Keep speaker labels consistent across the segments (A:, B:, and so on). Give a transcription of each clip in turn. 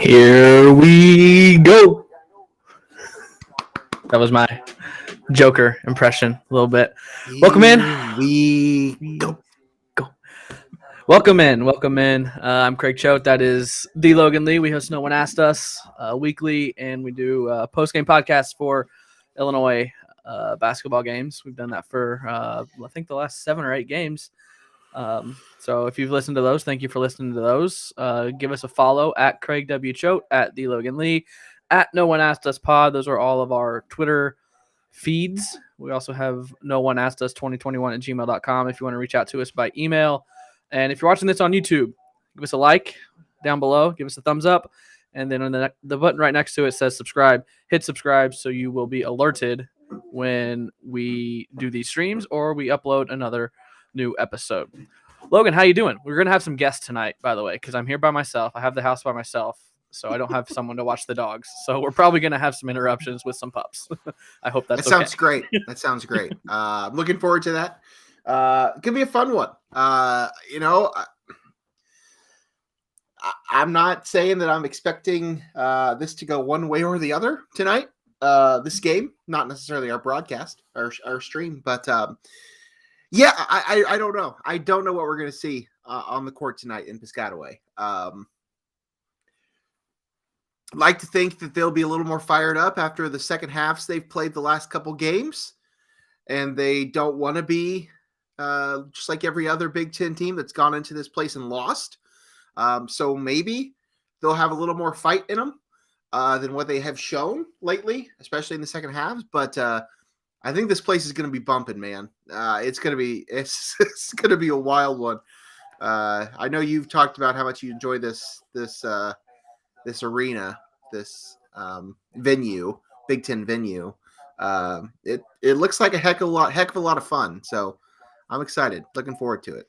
A: Here we go. That was my Joker impression a little bit. Welcome in.
B: We go.
A: Welcome in. I'm Craig Choate. That is the Logan Lee. We host No One Asked Us weekly, and we do post-game podcasts for Illinois basketball games. We've done that for, I think, the last 7 or 8 games. So if you've listened to those, thank you for listening to those. Give us a follow at Craig W. Choate, at the Logan Lee, at No One Asked Us Pod. Those are all of our Twitter feeds. We also have No One Asked Us 2021 at gmail.com if you want to reach out to us by email. And if you're watching this on YouTube, give us a like down below, give us a thumbs up, and then on the button right next to it says subscribe. Hit subscribe so you will be alerted when we do these streams or we upload another new episode. Logan, how you doing? We're going to have some guests tonight, by the way, because I'm here by myself. I have the house by myself, so I don't have someone to watch the dogs. So we're probably going to have some interruptions with some pups. I hope that's
B: okay. Sounds great. That sounds great. I'm looking forward to that. It could be a fun one. I'm not saying that I'm expecting this to go one way or the other tonight. This game, not necessarily our broadcast, our stream, but yeah, I don't know. I don't know what we're going to see on the court tonight in Piscataway. Like to think that they'll be a little more fired up after the second halves they've played the last couple games, and they don't want to be just like every other Big Ten team that's gone into this place and lost. So maybe they'll have a little more fight in them than what they have shown lately, especially in the second halves. But I think this place is going to be bumping, man. It's going to be a wild one. I know you've talked about how much you enjoy this arena, this venue, Big Ten venue. It looks like a heck of a lot of fun. So I'm excited, looking forward to it.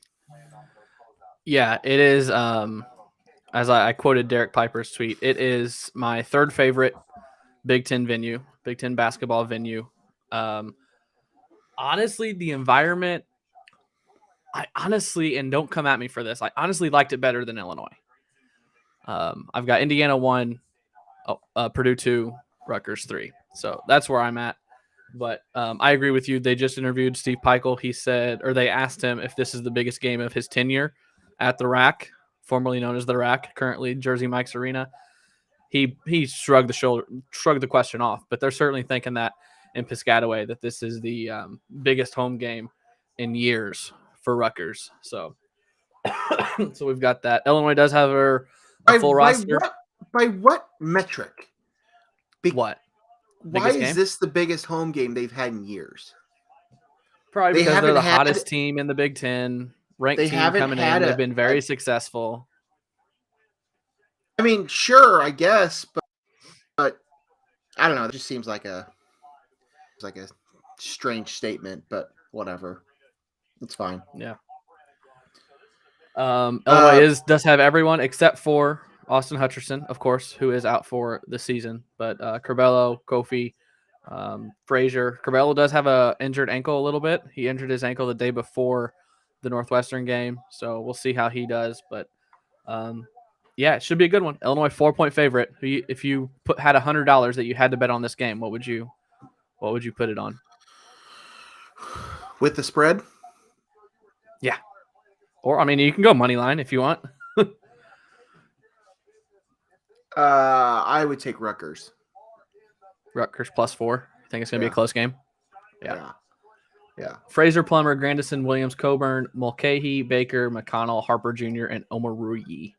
A: Yeah, it is. As I quoted Derek Piper's tweet, it is my third favorite Big Ten venue, Big Ten basketball venue. Honestly, the environment, and don't come at me for this, I honestly liked it better than Illinois. I've got Indiana 1, Purdue 2, Rutgers 3. So that's where I'm at. But I agree with you. They just interviewed Steve Peichel. He said, or they asked him if this is the biggest game of his tenure at the Rack, formerly known as the Rack, currently Jersey Mike's Arena. He shrugged the question off, but they're certainly thinking that in Piscataway that this is the biggest home game in years for Rutgers. So we've got that. Illinois does have a full roster.
B: By what metric?
A: What?
B: Why is this the biggest home game they've had in years?
A: Probably because they're the hottest team in the Big Ten. Ranked team coming in. They've been very successful.
B: I mean, sure, I guess, but I don't know. It just seems like a strange statement, but whatever. It's fine.
A: Yeah. Illinois does have everyone except for Austin Hutcherson, of course, who is out for the season. But Curbelo, Kofi, Frazier. Curbelo does have a injured ankle a little bit. He injured his ankle the day before the Northwestern game, so we'll see how he does. But yeah, it should be a good one. Illinois 4-point favorite. If you had $100 that you had to bet on this game, what would you put it on?
B: With the spread?
A: Yeah. Or, I mean, you can go money line if you want.
B: I would take Rutgers.
A: Rutgers +4. I think it's going to be a close game.
B: Yeah.
A: Fraser, Plummer, Grandison, Williams, Coburn, Mulcahy, Baker, McConnell, Harper Jr., and Omoruyi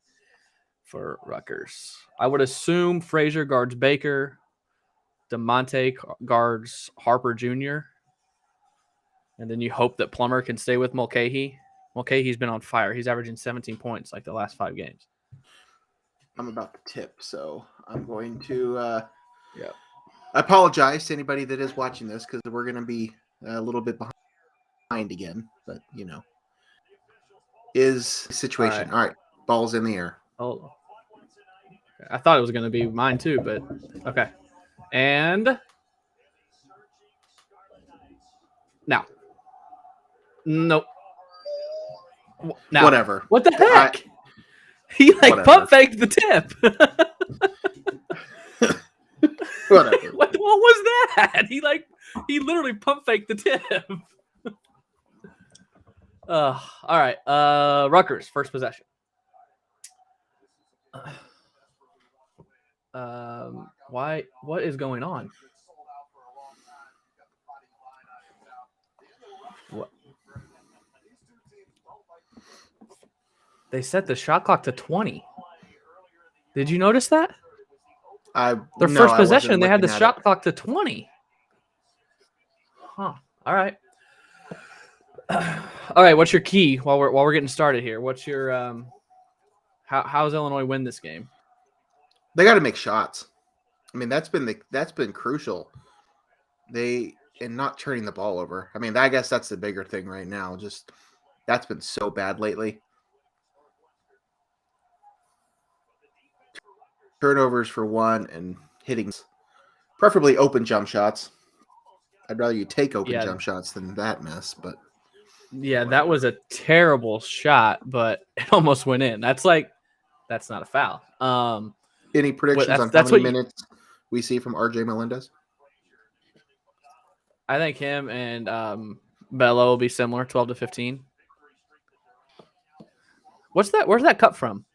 A: for Rutgers. I would assume Frazier guards Baker, DeMonte guards Harper Jr., and then you hope that Plummer can stay with Mulcahy. Mulcahy's been on fire. He's averaging 17 points like the last 5 games.
B: I'm about to tip, so I'm going to I apologize to anybody that is watching this because we're going to be a little bit behind again, but is the situation. All right, ball's in the air.
A: Oh, I thought it was going to be mine too, but okay. And now, nope. Now,
B: whatever.
A: What the heck? He like
B: Whatever.
A: pump faked the tip.
B: Whatever.
A: What was that? He literally pump faked the tip. All right. Rutgers, first possession. Why? What is going on? What? They set the shot clock to 20. Did you notice that? Their first possession, they had the shot clock to 20. Huh. All right. All right. What's your key while we're getting started here? What's your how's Illinois win this game?
B: They got to make shots. I mean, that's been crucial. And not turning the ball over. I mean, I guess that's the bigger thing right now. Just that's been so bad lately. Turnovers for one and hitting, preferably open jump shots. I'd rather you take open jump shots than that mess. But
A: yeah, that was a terrible shot, but it almost went in. That's not a foul.
B: Any predictions on how many minutes we see from RJ Melendez?
A: I think him and Bello will be similar, 12 to 15. What's that? Where's that cup from?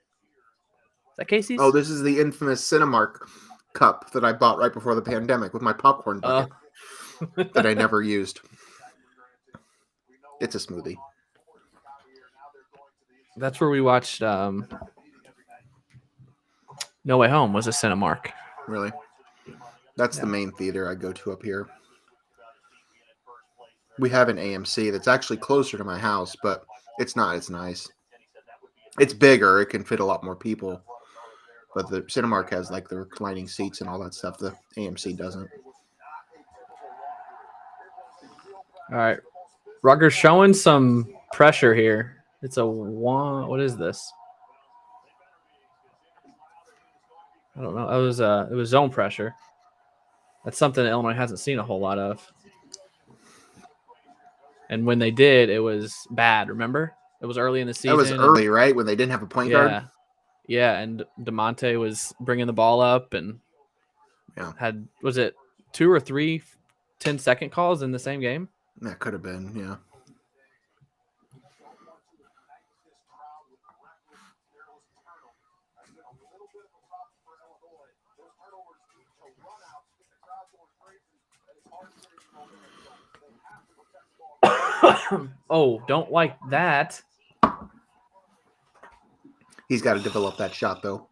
A: Is that Casey's?
B: Oh, this is the infamous Cinemark cup that I bought right before the pandemic with my popcorn bucket that I never used. It's a smoothie.
A: That's where we watched No Way Home was a Cinemark.
B: Really? That's the main theater I go to up here. We have an AMC that's actually closer to my house, but it's not. It's nice. It's bigger. It can fit a lot more people. But the Cinemark has like the reclining seats and all that stuff. The AMC doesn't.
A: All right. Rutgers showing some pressure here. It's a one. What is this? I don't know. It was zone pressure. That's something that Illinois hasn't seen a whole lot of. And when they did, it was bad. Remember? It was early in the season.
B: That was early, right? When they didn't have a point guard.
A: Yeah, and DeMonte was bringing the ball up and was it 2 or 3 10-second calls in the same game?
B: That could have been, yeah.
A: Oh, don't like that.
B: He's got to develop that shot, though.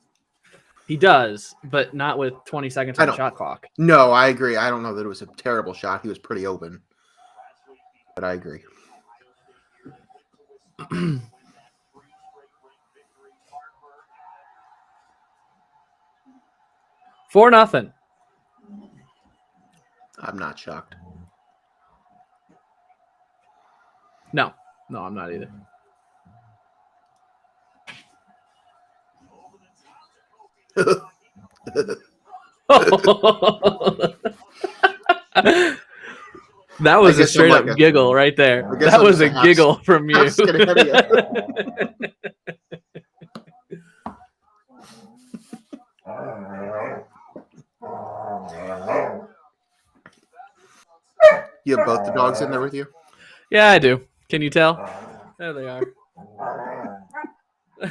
A: He does, but not with 20 seconds on the shot clock.
B: No, I agree. I don't know that it was a terrible shot. He was pretty open. But I agree.
A: 4-0.
B: I'm not shocked.
A: No, I'm not either. That was a straight up giggle right there. That was a giggle from you.
B: You have both the dogs in there with you?
A: Yeah, I do. Can you tell? There they are. The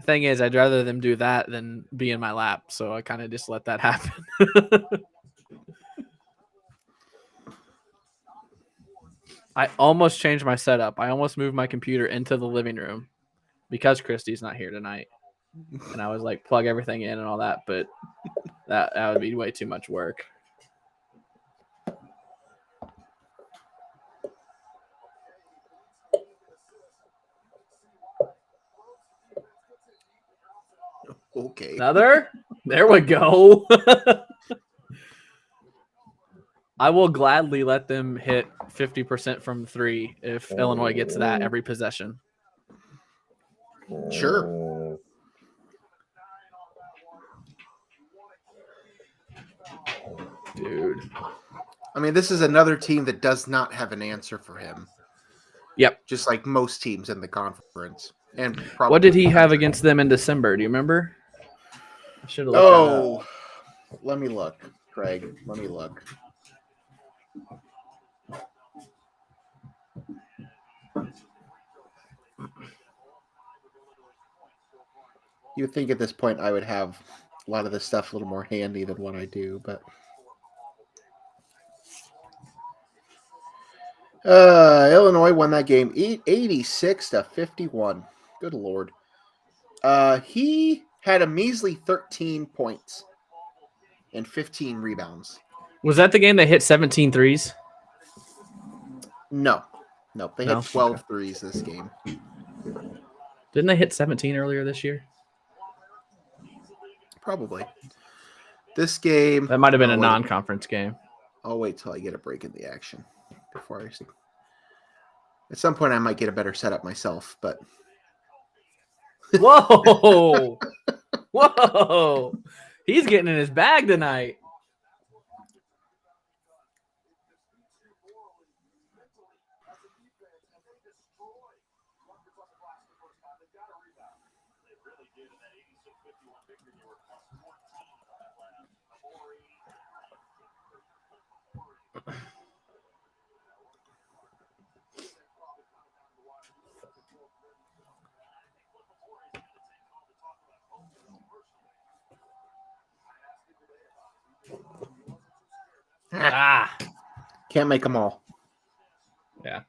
A: thing is, I'd rather them do that than be in my lap, so I kind of just let that happen. I almost changed my setup. I almost moved my computer into the living room because Christy's not here tonight. And I was like, plug everything in and all that, but that would be way too much work.
B: Okay.
A: Another? There we go. I will gladly let them hit 50% from 3 if Illinois gets that every possession.
B: Sure.
A: Dude.
B: I mean, this is another team that does not have an answer for him.
A: Yep.
B: Just like most teams in the conference. And probably
A: What did he
B: the
A: have
B: country.
A: against them in December? Do you remember? I should have looked
B: Oh, let me look, Craig. Let me look. You would think at this point I would have a lot of this stuff a little more handy than what I do, but Illinois won that game 86-51. Good Lord. He had a measly 13 points and 15 rebounds.
A: Was that the game that hit 17 threes?
B: No, they
A: No?
B: had 12
A: Okay.
B: threes this game.
A: Didn't they hit 17 earlier this year?
B: Probably. This game...
A: That might have been a non-conference game.
B: I'll wait till I get a break in the action before I... At some point, I might get a better setup myself, but...
A: Whoa! Whoa! He's getting in his bag tonight.
B: Can't make them all.
A: Yeah.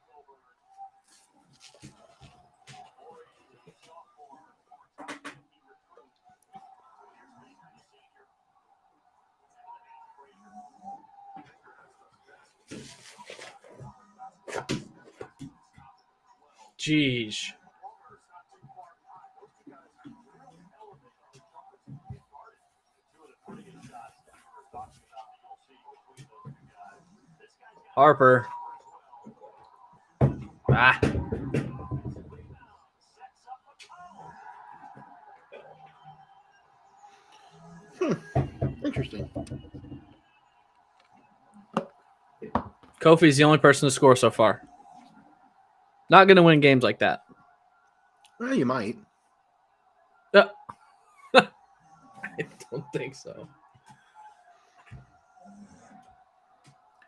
A: Jeez. Harper.
B: Interesting.
A: Kofi's the only person to score so far. Not going to win games like that.
B: Well, you might.
A: I don't think so.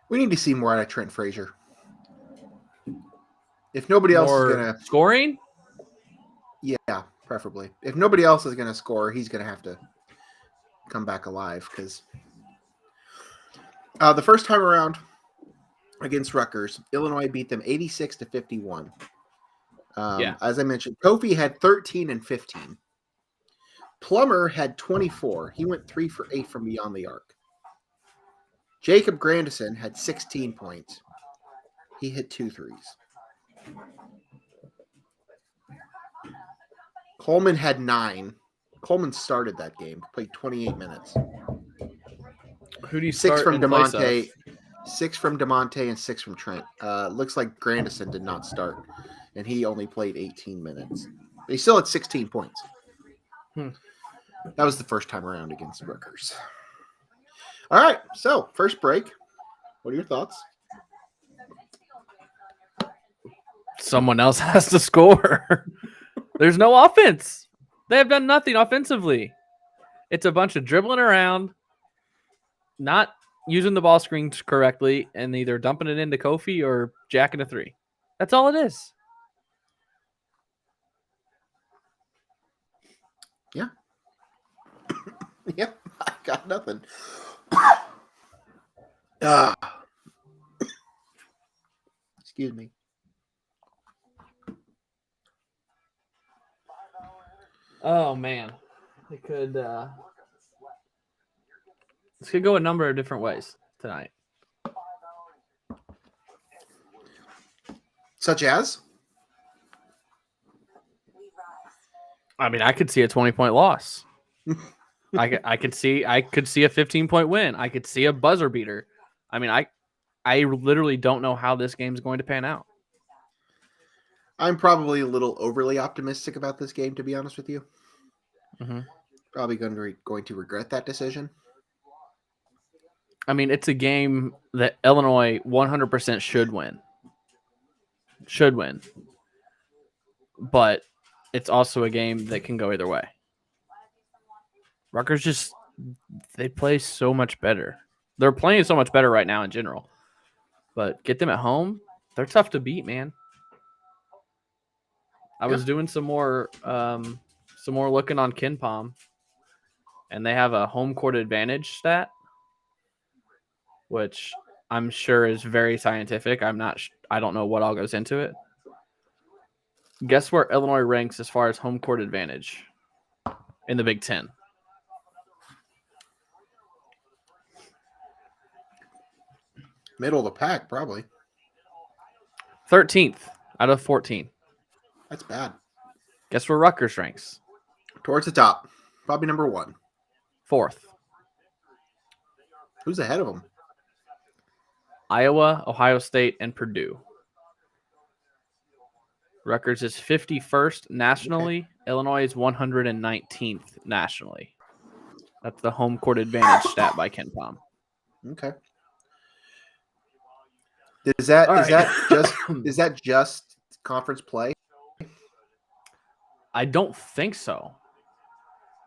B: We need to see more out of Trent Frazier. If nobody else is going to...
A: Scoring?
B: Yeah, preferably. If nobody else is going to score, he's going to have to come back alive because the first time around against Rutgers, Illinois beat them 86-51. As I mentioned, Kofi had 13 and 15. Plummer had 24. He went 3 for 8 from beyond the arc. Jacob Grandison had 16 points. He hit 2 threes. Coleman had 9. Coleman started that game, played 28 minutes.
A: Who do you
B: 6
A: start
B: from
A: in place
B: DeMonte,
A: of?
B: 6 from DeMonte, and 6 from Trent. Looks like Grandison did not start, and he only played 18 minutes. But he still had 16 points. That was the first time around against Rutgers. All right, so first break. What are your thoughts?
A: Someone else has to score. There's no offense. They have done nothing offensively. It's a bunch of dribbling around, not using the ball screens correctly, and either dumping it into Kofi or jacking a 3. That's all it is.
B: Yeah. Yep, I got nothing. Excuse me.
A: Oh man, it could. This could go a number of different ways tonight.
B: Such as?
A: I mean, I could see a 20-point loss. I could see a 15-point win. I could see a buzzer beater. I mean, I literally don't know how this game's going to pan out.
B: I'm probably a little overly optimistic about this game, to be honest with you.
A: Mm-hmm.
B: Probably going to regret that decision.
A: I mean, it's a game that Illinois 100% should win. Should win. But it's also a game that can go either way. Rutgers just, they play so much better. They're playing so much better right now in general. But get them at home, they're tough to beat, man. I was doing some more looking on KenPom, and they have a home court advantage stat, which I'm sure is very scientific. I don't know what all goes into it. Guess where Illinois ranks as far as home court advantage in the Big Ten?
B: Middle of the pack, probably.
A: 13th out of 14.
B: That's bad.
A: Guess where Rutgers ranks?
B: Towards the top. Probably number 1.
A: 4th.
B: Who's ahead of them?
A: Iowa, Ohio State, and Purdue. Rutgers is 51st nationally. Okay. Illinois is 119th nationally. That's the home court advantage stat by KenPom.
B: Okay. Is that just conference play?
A: I don't think so.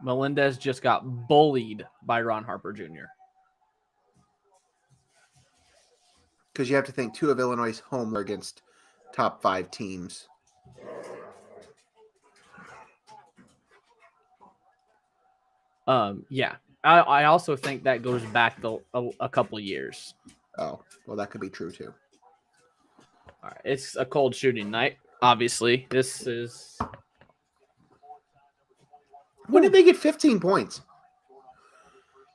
A: Melendez just got bullied by Ron Harper Jr.
B: Because you have to think 2 of Illinois' home are against top 5 teams.
A: Yeah. I also think that goes back a couple years.
B: Oh, well, that could be true too.
A: All right, it's a cold shooting night. Obviously, this is.
B: When did they get 15 points?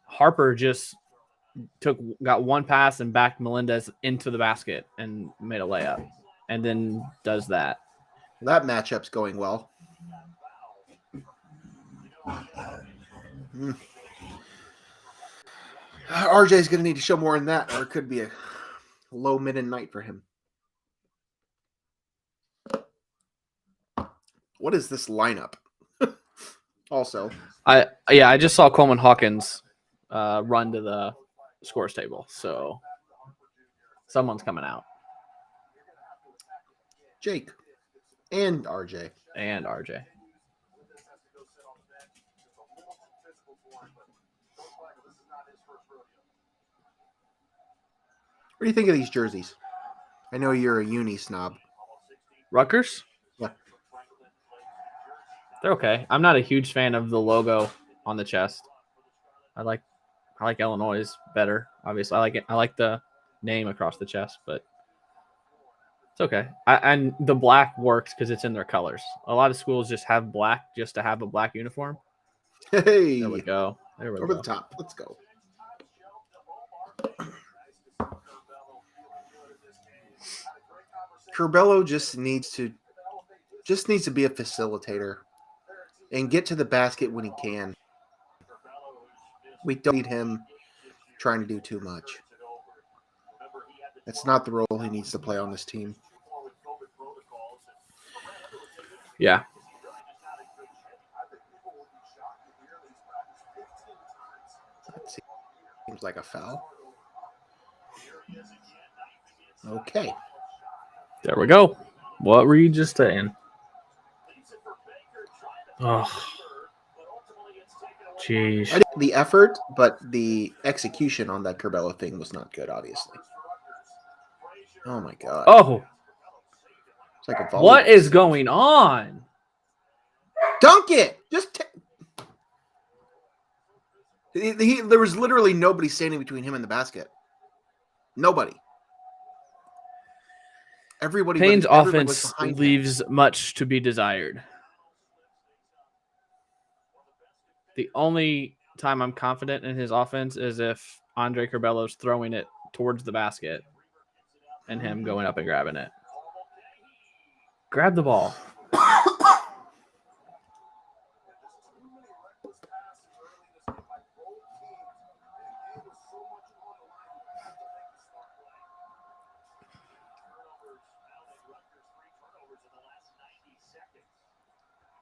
A: Harper just got one pass and backed Melendez into the basket and made a layup, and then does that.
B: That matchup's going well. RJ's going to need to show more than that, or it could be a low mid night for him. What is this lineup? Also,
A: I just saw Coleman Hawkins run to the scores table, so someone's coming out.
B: Jake and RJ. What do you think of these jerseys? I know you're a uni snob.
A: Rutgers?
B: Yeah.
A: They're okay. I'm not a huge fan of the logo on the chest. I like Illinois better. Obviously, I like the name across the chest, but it's okay. And the black works because it's in their colors. A lot of schools just have black just to have a black uniform.
B: Hey,
A: there we go.
B: Over the top. Let's go. Curbelo just needs to be a facilitator and get to the basket when he can. We don't need him trying to do too much. That's not the role he needs to play on this team.
A: Yeah.
B: That seems like a foul. Okay.
A: There we go. What were you just saying? Oh, jeez.
B: I did the effort, but the execution on that Curbelo thing was not good, obviously. Oh, my God.
A: Oh.
B: It's like a
A: what is going on?
B: Dunk it! Just there was literally nobody standing between him and the basket. Nobody.
A: Payne's offense leaves much to be desired. The only time I'm confident in his offense is if Andre Curbelo's throwing it towards the basket and him going up and grabbing it. Grab the ball.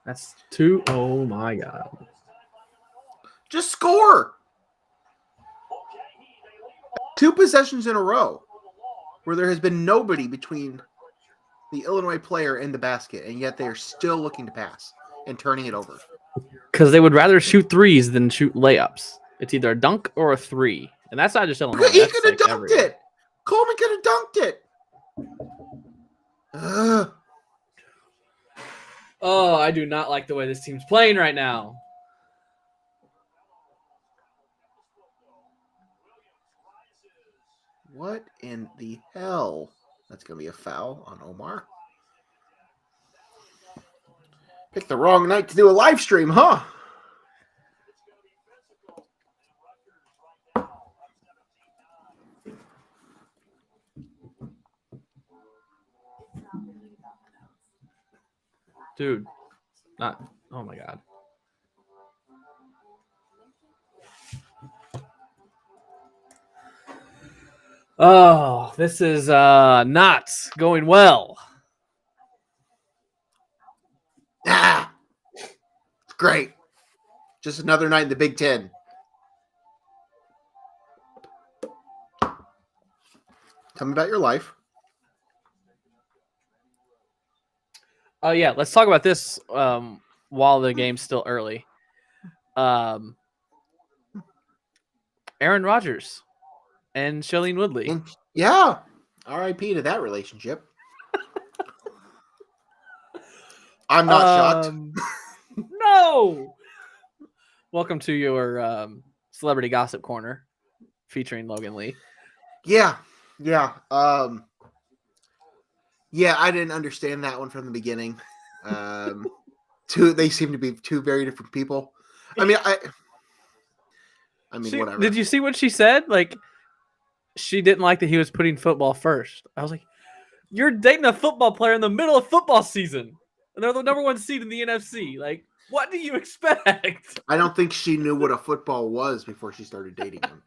A: That's 2. Oh, my God.
B: Just score. 2 possessions in a row where there has been nobody between the Illinois player and the basket, and yet they are still looking to pass and turning it over.
A: Because they would rather shoot threes than shoot layups. It's either a dunk or a three. And that's not just Illinois.
B: He
A: That's
B: could have
A: like
B: dunked
A: everywhere.
B: it. Coleman could have dunked it.
A: Oh, I do not like the way this team's playing right now.
B: What in the hell? That's going to be a foul on Omar. Picked the wrong night to do a live stream, huh?
A: Dude. Not. Oh, my God. Oh, this is not going well.
B: Ah, great. Just another night in the Big Ten. Tell me about your life.
A: Oh, yeah. Let's talk about this while the game's still early. Aaron Rodgers and Shailene Woodley.
B: And yeah. RIP to that relationship. I'm not shocked.
A: No. Welcome to your celebrity gossip corner featuring Logan Lee.
B: Yeah. I didn't understand that one from the beginning. They seem to be 2 very different people. I mean, whatever.
A: Did you see what she said? Like, she didn't like that he was putting football first. I was like, you're dating a football player in the middle of football season, and they're the number 1 seed in the NFC. Like, what do you expect?
B: I don't think she knew what a football was before she started dating him.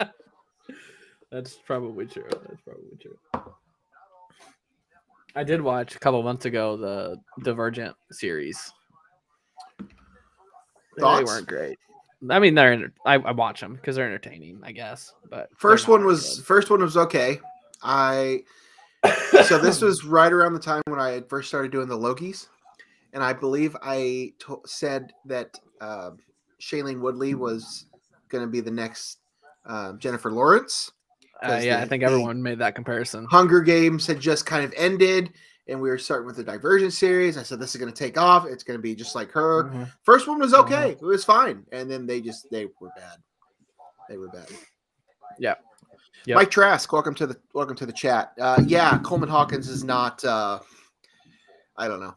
A: That's probably true. I did watch a couple months ago the Divergent series.
B: Thoughts?
A: They weren't great. I mean, I watch them because they're entertaining, I guess. But
B: first one was okay. So this was right around the time when I had first started doing the Logies, and I believe I said that Shailene Woodley was going to be the next Jennifer Lawrence.
A: I think everyone made that comparison.
B: Hunger Games had just kind of ended, and we were starting with the Divergent series. I said, this is going to take off. It's going to be just like her.
A: Mm-hmm.
B: First one was okay. It was fine. And then they were bad. They were bad.
A: Yeah. Yep.
B: Mike Trask, welcome to the chat. Coleman Hawkins is not. I don't know.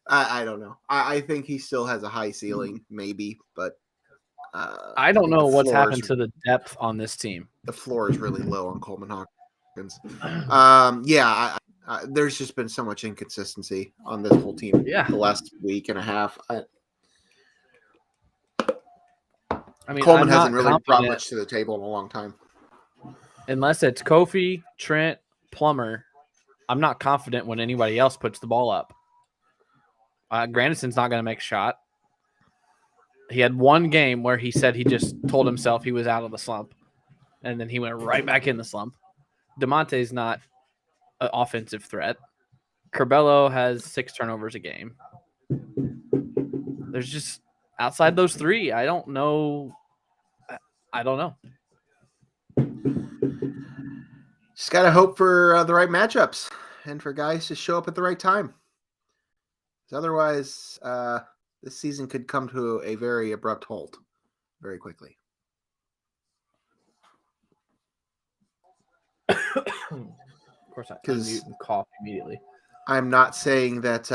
B: I don't know. I think he still has a high ceiling, maybe, but
A: I don't know what's happened to the depth on this team.
B: The floor is really low on Coleman Hawkins. There's just been so much inconsistency on this whole team.
A: Yeah.
B: The last week and a half.
A: I mean,
B: Coleman hasn't really brought much to the table in a long time.
A: Unless it's Kofi, Trent, Plummer, I'm not confident when anybody else puts the ball up. Grandison's not going to make a shot. He had one game where he said he just told himself he was out of the slump, and then he went right back in the slump. DeMonte's not an offensive threat. Curbelo has 6 turnovers a game. There's just outside those 3, I don't know.
B: Just got to hope for the right matchups and for guys to show up at the right time. Otherwise, this season could come to a very abrupt halt very quickly.
A: Of course, I unmute and cough immediately.
B: I'm not saying that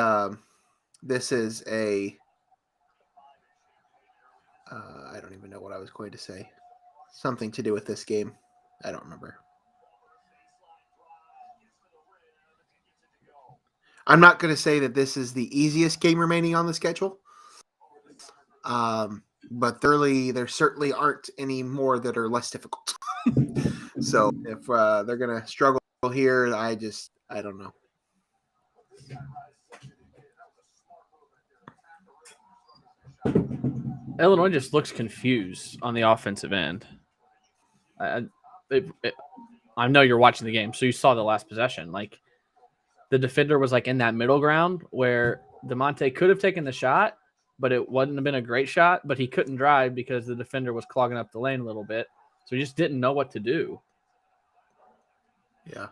B: this is a I don't even know what I was going to say. Something to do with this game. I don't remember. I'm not going to say that this is the easiest game remaining on the schedule. But there certainly aren't any more that are less difficult. So if they're going to struggle here, I don't know.
A: Illinois just looks confused on the offensive end. I know you're watching the game, so you saw the last possession. Like the defender was like in that middle ground where DeMonte could have taken the shot, but it wouldn't have been a great shot. But he couldn't drive because the defender was clogging up the lane a little bit, so he just didn't know what to do.
B: Yeah.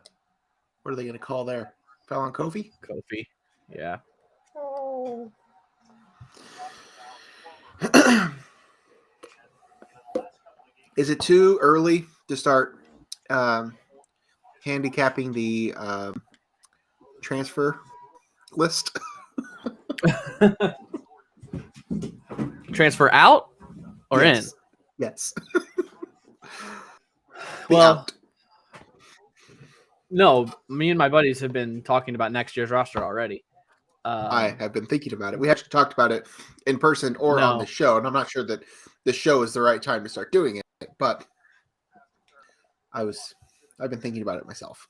B: What are they going to call there? Foul on Kofi?
A: Kofi, yeah.
B: Is it too early to start handicapping the transfer list?
A: Transfer out or
B: yes.
A: in?
B: Yes.
A: Well,
B: out.
A: No, me and my buddies have been talking about next year's roster already.
B: I have been thinking about it. We actually talked about it in person or on the show, and I'm not sure that the show is the right time to start doing it, but I've been thinking about it myself.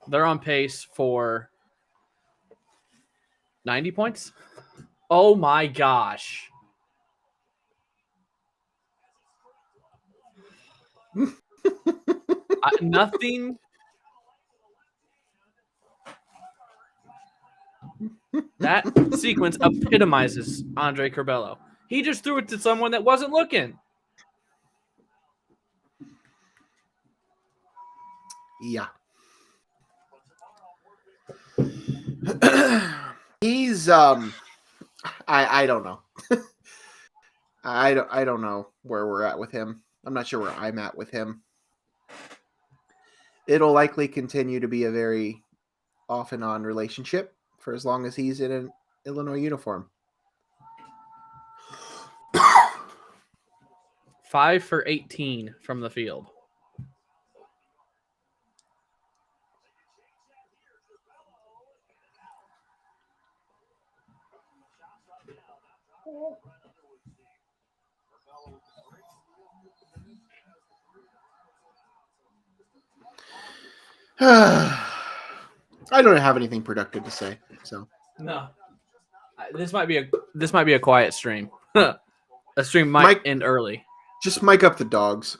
A: They're on pace for 90 points. Oh my gosh. Nothing. That sequence epitomizes Andre Curbelo. He just threw it to someone that wasn't looking.
B: Yeah. He's I don't know. I don't know where we're at with him. I'm not sure where I'm at with him. It'll likely continue to be a very off and on relationship for as long as he's in an Illinois uniform.
A: 5 for 18 from the field.
B: I don't have anything productive to say. So
A: no, this might be a quiet stream. A stream might end early.
B: Just mic up the dogs.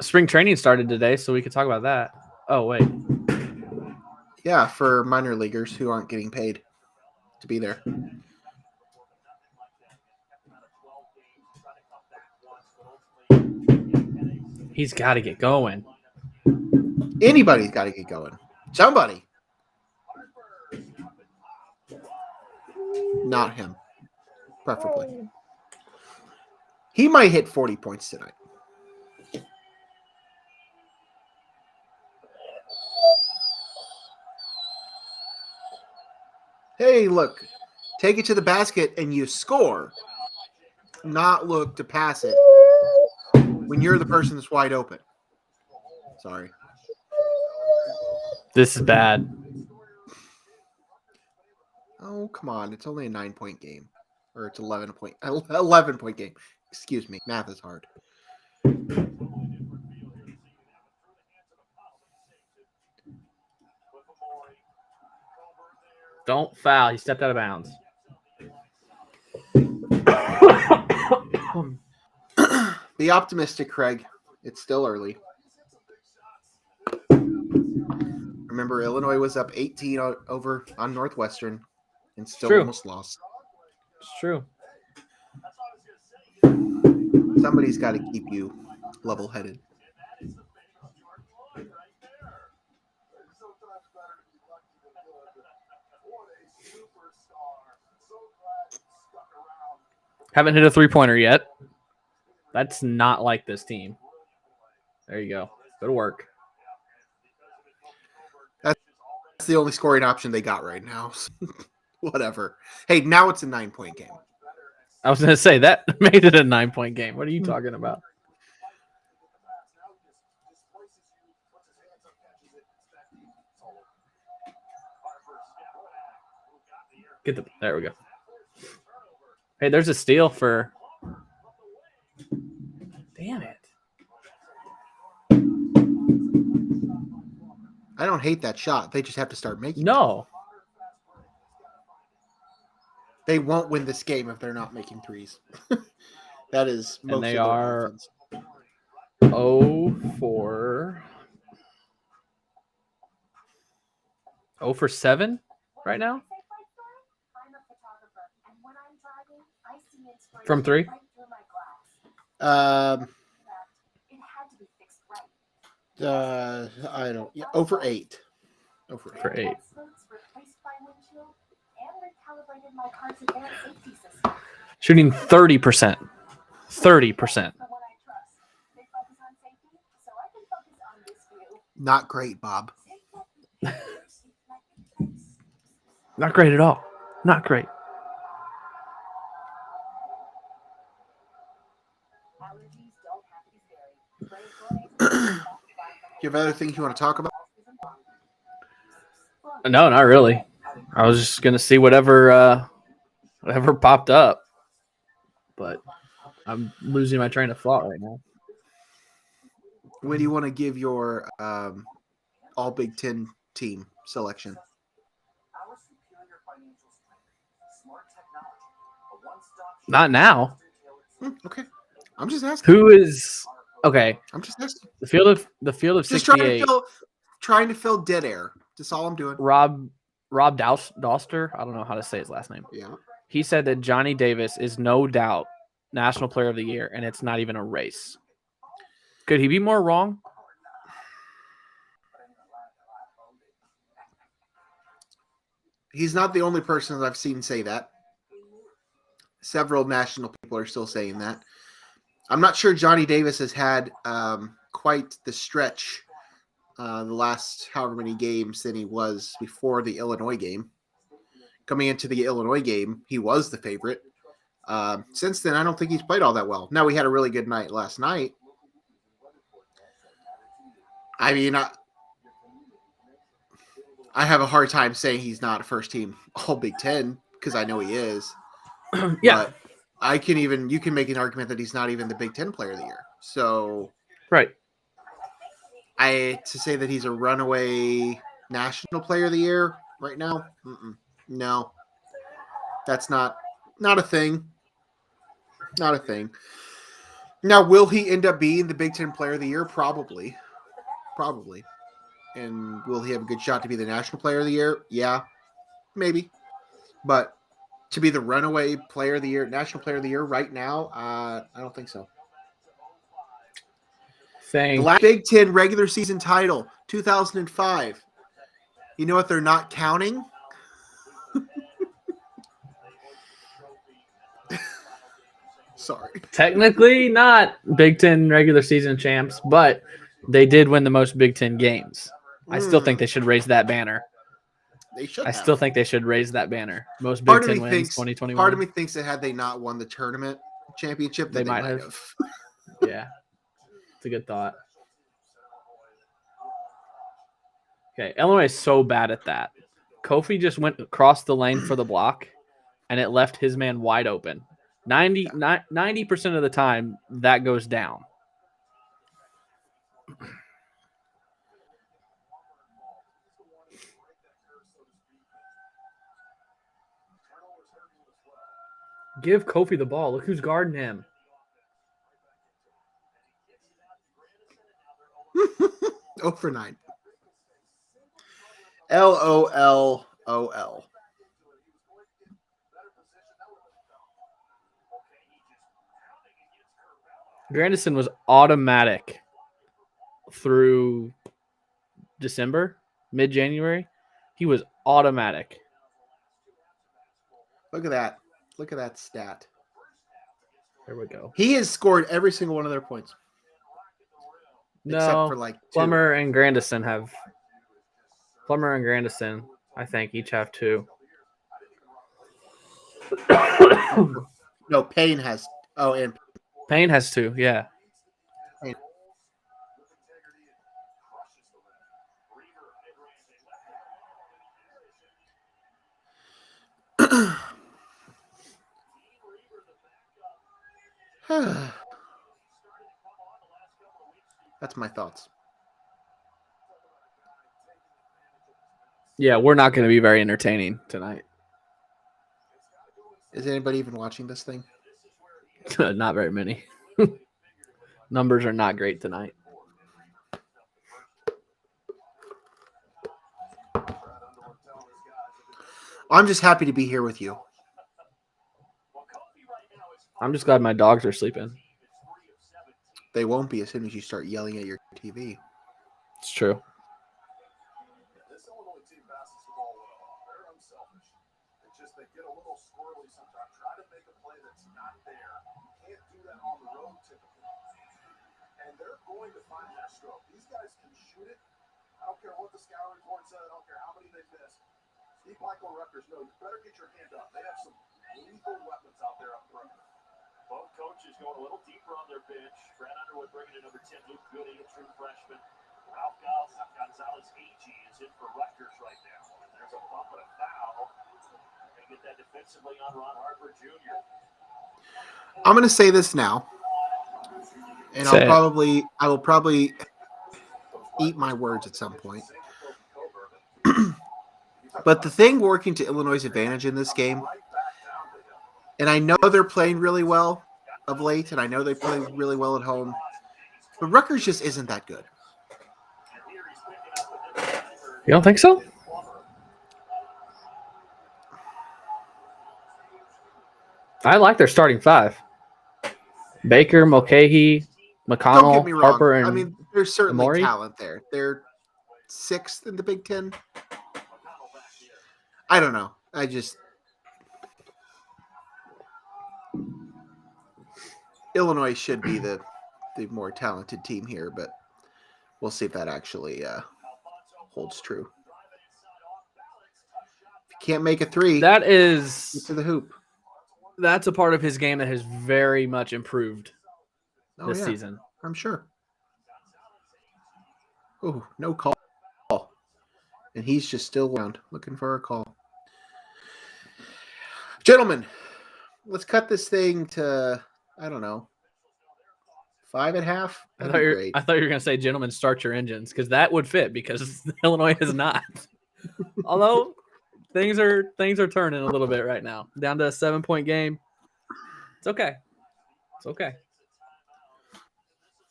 A: Spring training started today, so we could talk about that. Oh, wait.
B: Yeah, for minor leaguers who aren't getting paid to be there.
A: He's got to get going.
B: Anybody's got to get going. Somebody. Not him. Preferably. He might hit 40 points tonight. Hey, look. Take it to the basket and you score. Not look to pass it when you're the person that's wide open. Sorry.
A: This is bad.
B: Oh, come on. It's only a 9-point game. Or it's 11-point game. Excuse me. Math is hard.
A: Don't foul. He stepped out of bounds.
B: Be optimistic, Craig. It's still early. Remember, Illinois was up 18 over on Northwestern and still almost lost.
A: It's true.
B: Somebody's got to keep you level-headed.
A: Haven't hit a three-pointer yet. That's not like this team. There you go. Go to work.
B: That's the only scoring option they got right now. Whatever. Hey, now it's a 9-point game.
A: I was going to say, that made it a 9-point game. What are you talking about? There we go. Hey, there's a steal for
B: I don't hate that shot. They just have to start making it.
A: No.
B: They won't win this game if they're not making threes. That is most
A: And they
B: of their
A: are
B: offense.
A: 0 for 7 right now from 3.
B: I don't. Yeah, over 8. Over 8.
A: For 8. Shooting 30%. 30%.
B: Not great, Bob.
A: Not great at all. Not great.
B: You have other things you want to talk about?
A: No, not really. I was just gonna see whatever popped up, but I'm losing my train of thought right now.
B: When do you want to give your all Big Ten team selection?
A: Not now.
B: Okay, I'm just asking.
A: Who is okay?
B: I'm just asking.
A: The field of
B: Just
A: 68.
B: trying to fill dead air. That's all I'm doing.
A: Rob Doster. I don't know how to say his last name.
B: Yeah.
A: He said that Johnny Davis is no doubt National Player of the Year, and it's not even a race. Could he be more wrong?
B: He's not the only person that I've seen say that. Several national people are still saying that. I'm not sure Johnny Davis has had quite the stretch the last however many games than he was before the Illinois game. Coming into the Illinois game, he was the favorite. Since then, I don't think he's played all that well. Now, we had a really good night last night. I mean, I have a hard time saying he's not a first team All Big Ten because I know he is.
A: Yeah.
B: But you can make an argument that he's not even the Big Ten Player of the Year. So,
A: Right.
B: to say that he's a runaway National Player of the Year right now, no, that's not a thing. Not a thing. Now, will he end up being the Big Ten Player of the Year? Probably. And will he have a good shot to be the National Player of the Year? Yeah, maybe. But to be the runaway Player of the Year, National Player of the Year right now, I don't think so. The last Big Ten regular season title, 2005. You know what they're not counting? Sorry.
A: Technically not Big Ten regular season champs, but they did win the most Big Ten games. I still think they should raise that banner.
B: They should.
A: I still think they should raise that banner. Most
B: Part
A: Big
B: of
A: Ten
B: me
A: wins,
B: thinks
A: 2021.
B: Part of me thinks that had they not won the tournament championship, that they might have.
A: Yeah, it's a good thought. Okay, Illinois is so bad at that. Kofi just went across the lane for the block, and it left his man wide open. 90% of the time, that goes down. Give Kofi the ball. Look who's guarding him.
B: 0 for 9. LOL.
A: Grandison was automatic through December, mid-January. He was automatic.
B: Look at that. Look at that stat.
A: There we go.
B: He has scored every single one of their points.
A: No,
B: except for like 2.
A: Plummer and Grandison, I think, each have 2.
B: No, Payne has. Oh, and
A: Payne has 2, yeah.
B: Payne. That's my thoughts.
A: Yeah, we're not going to be very entertaining tonight.
B: Is anybody even watching this thing?
A: Not very many. Numbers are not great tonight.
B: I'm just happy to be here with you.
A: I'm just glad my dogs are sleeping.
B: They won't be as soon as you start yelling at your TV.
A: It's true.
C: Both coaches going a little deeper on their bench. Brad Underwood bringing in number 10, Luke Goody, a true freshman. Ralph Gonzalez-Agee is in for Rutgers right now. And there's a bump and a foul. They get that defensively on Ron Harper Jr.
B: I'm going to say this now, and I will probably eat my words at some point. But the thing working to Illinois' advantage in this game, and I know they're playing really well of late, and I know they play really well at home, but Rutgers just isn't that good.
A: You don't think so? I like their starting five. Baker, Mulcahy, McConnell,
B: Don't get me wrong.
A: Harper, and
B: I mean, there's certainly
A: Amori?
B: talent there. They're 6th in the Big Ten. I don't know. Illinois should be the more talented team here, but we'll see if that actually holds true. If you can't make a three,
A: that
B: get
A: is
B: to the hoop.
A: that's a part of his game that has very much improved this
B: yeah,
A: season.
B: I'm sure. Oh, no call. And he's just still around looking for a call. Gentlemen, let's cut this thing to, I don't know, 5.5. That'd be great.
A: I thought you were going to say, gentlemen, start your engines, because that would fit, because Illinois is not. Although things are turning a little bit right now. Down to a 7-point game. It's okay. It's okay.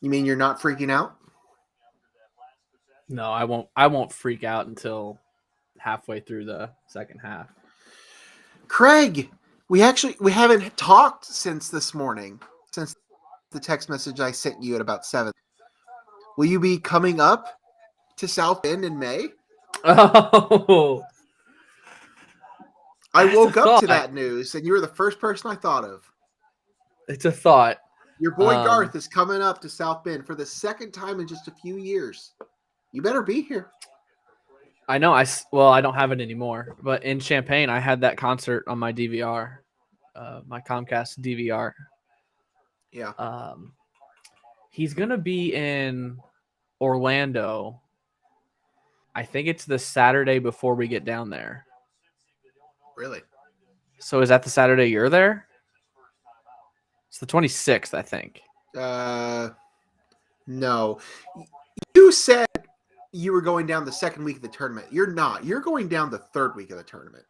B: You mean you're not freaking out?
A: No, I won't freak out until halfway through the second half.
B: Craig, we haven't talked since this morning, since the text message I sent you at about 7. Will you be coming up to South Bend in May?
A: Oh,
B: I woke up to that news, and you were the first person I thought of.
A: It's a thought.
B: Your boy Garth is coming up to South Bend for the second time in just a few years. You better be here.
A: I know. I don't have it anymore, but in Champaign, I had that concert on my DVR, my Comcast DVR.
B: Yeah.
A: He's gonna be in Orlando. I think it's the Saturday before we get down there.
B: Really?
A: So is that the Saturday you're there? It's the 26th, I think.
B: No. You said you were going down the second week of the tournament. You're not. You're going down the third week of the tournament.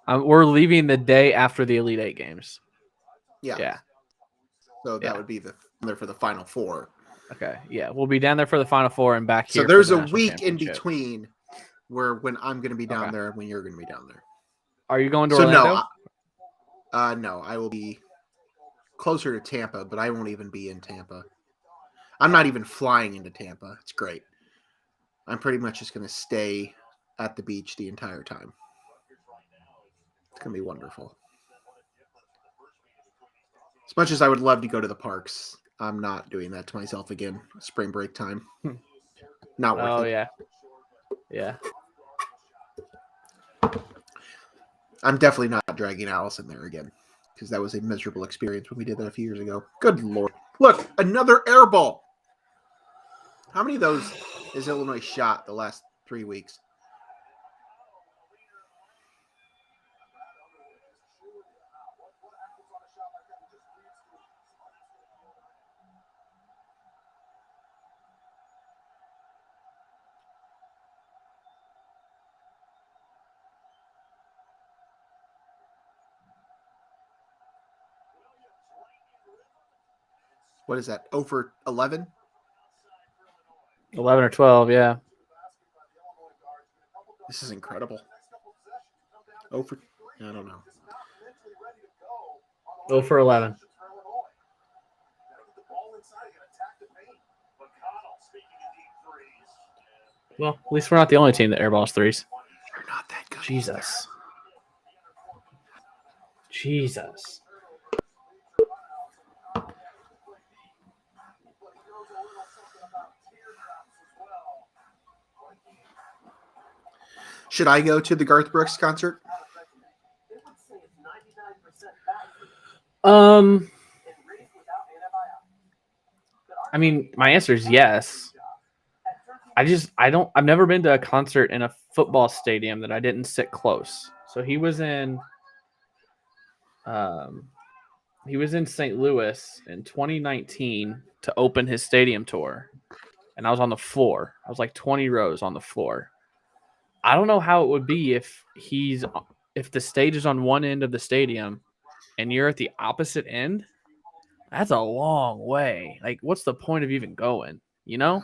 A: We're leaving the day after the Elite Eight games.
B: Yeah. So that would be there for the Final Four.
A: Okay. Yeah, we'll be down there for the Final Four and back here.
B: So there's
A: for the
B: a
A: National
B: week in
A: Championship.
B: between when I'm going to be down there and when you're going to be down there.
A: Are you going to Orlando?
B: No, I will be closer to Tampa, but I won't even be in Tampa. I'm not even flying into Tampa. It's great. I'm pretty much just going to stay at the beach the entire time. It's going to be wonderful. As much as I would love to go to the parks, I'm not doing that to myself again. Spring break time. Not worth it.
A: Oh, yeah. Yeah.
B: I'm definitely not dragging Allison there again because that was a miserable experience when we did that a few years ago. Good Lord. Look, another air ball. How many of those has Illinois shot the last 3 weeks? What is that? Over 11?
A: 11 or 12, yeah.
B: This is incredible. Over, I don't know.
A: 0 for 11. Well, at least we're not the only team that airballs threes.
B: They're not that good.
A: Jesus. Jesus.
B: Should I go to the Garth Brooks concert?
A: I mean, my answer is yes. I've never been to a concert in a football stadium that I didn't sit close. So he was in St. Louis in 2019 to open his stadium tour. And I was on the floor. I was like 20 rows on the floor. I don't know how it would be if the stage is on one end of the stadium and you're at the opposite end. That's a long way. Like, what's the point of even going? You know?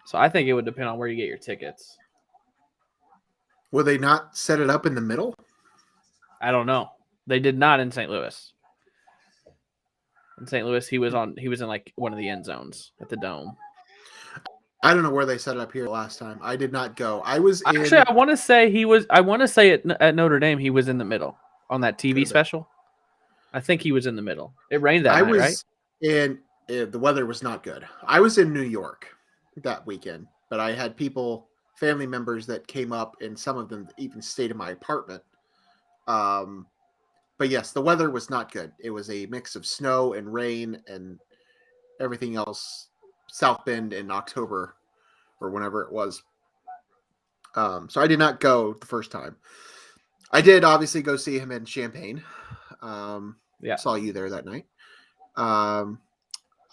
A: So I think it would depend on where you get your tickets.
B: Will they not set it up in the middle?
A: I don't know. They did not in St. Louis. In St. Louis, he was in like one of the end zones at the Dome.
B: I don't know where they set it up here last time. I did not go. I was in.
A: Actually, I want to say at Notre Dame he was in the middle on that TV special. I think he was in the middle. It rained that night, right?
B: And the weather was not good. I was in New York that weekend, but I had family members that came up, and some of them even stayed in my apartment. But yes, the weather was not good. It was a mix of snow and rain and everything else. South Bend in October or whenever it was. So I did not go the first time. I did obviously go see him in Champaign.
A: Yeah,
B: saw you there that night. I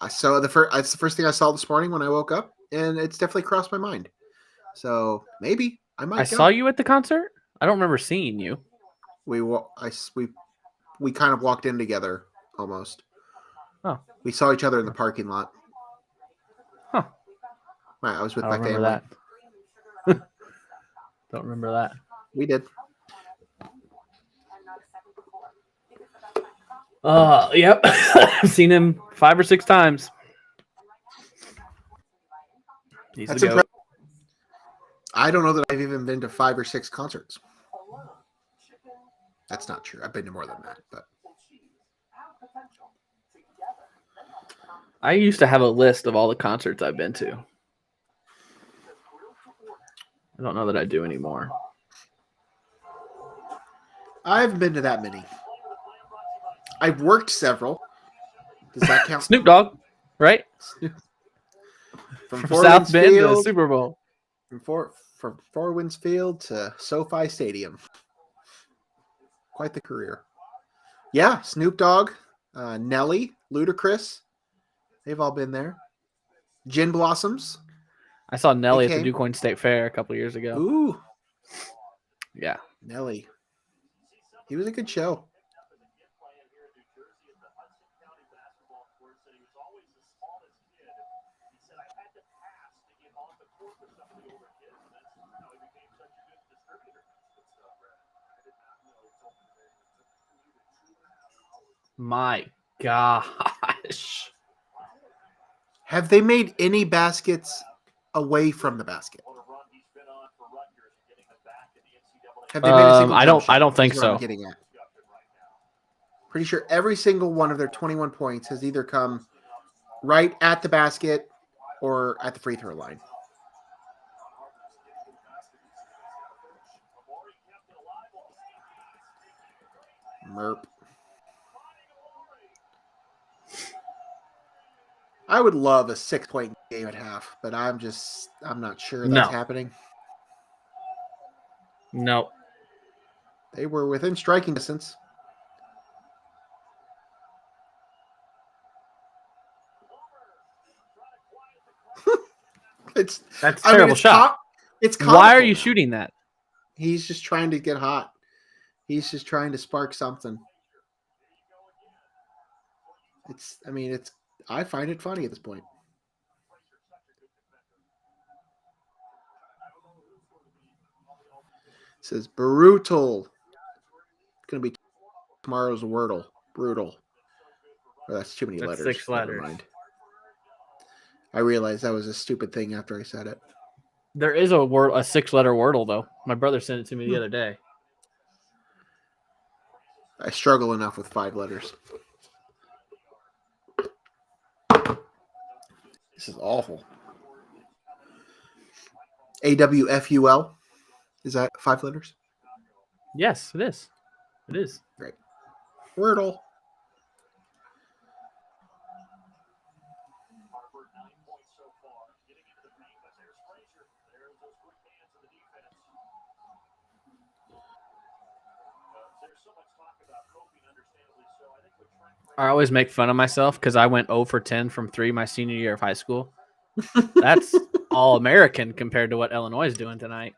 B: saw it's the first thing I saw this morning when I woke up, and it's definitely crossed my mind. So maybe I might.
A: I saw you at the concert. I don't remember seeing you.
B: We kind of walked in together almost.
A: Oh,
B: we saw each other in the parking lot.
A: Huh.
B: I was with my family.
A: That. Don't remember that.
B: We did.
A: Yep. I've seen him 5 or 6 times.
B: That's impressive. I don't know that I've even been to 5 or 6 concerts. That's not true. I've been to more than that, but
A: I used to have a list of all the concerts I've been to. I don't know that I do anymore.
B: I haven't been to that many. I've worked several. Does that count?
A: Snoop Dogg, right?
B: From
A: South Bend to the Super Bowl.
B: From Four Winds Field to SoFi Stadium. Quite the career. Yeah, Snoop Dogg, Nelly, Ludacris. They've all been there. Gin Blossoms.
A: I saw Nelly at the DuQuoin State Fair a couple years ago.
B: Ooh.
A: Yeah.
B: Nelly. He was a good show.
A: My gosh.
B: Have they made any baskets away from the basket? Have they made a single jump shot?
A: I don't think so.
B: I'm getting at. Pretty sure every single one of their 21 points has either come right at the basket or at the free throw line. Merp. I would love a 6-point game at half, but I'm not sure that's happening.
A: No.
B: They were within striking distance.
A: That's a terrible shot.
B: It's
A: why are you shooting that?
B: He's just trying to get hot. He's just trying to spark something. I find it funny at this point. It says brutal. It's gonna be tomorrow's Wordle. Brutal. Oh, that's too many
A: That's
B: letters.
A: 6 letters.
B: Never mind. I realized that was a stupid thing after I said it.
A: There is a 6-letter Wordle though. My brother sent it to me the other day.
B: I struggle enough with 5 letters. This is awful. AWFUL. Is that 5 letters?
A: Yes, it is. It is.
B: Great. Wordle.
C: Harper 9 points so far. Getting into the paint, but there's Frazier. There's those quick hands of the defense. There's so much talk about coping, understandably so. I think with Trent
A: I always make fun of myself because I went 0 for 10 from 3 my senior year of high school. That's all American compared to what Illinois is doing tonight.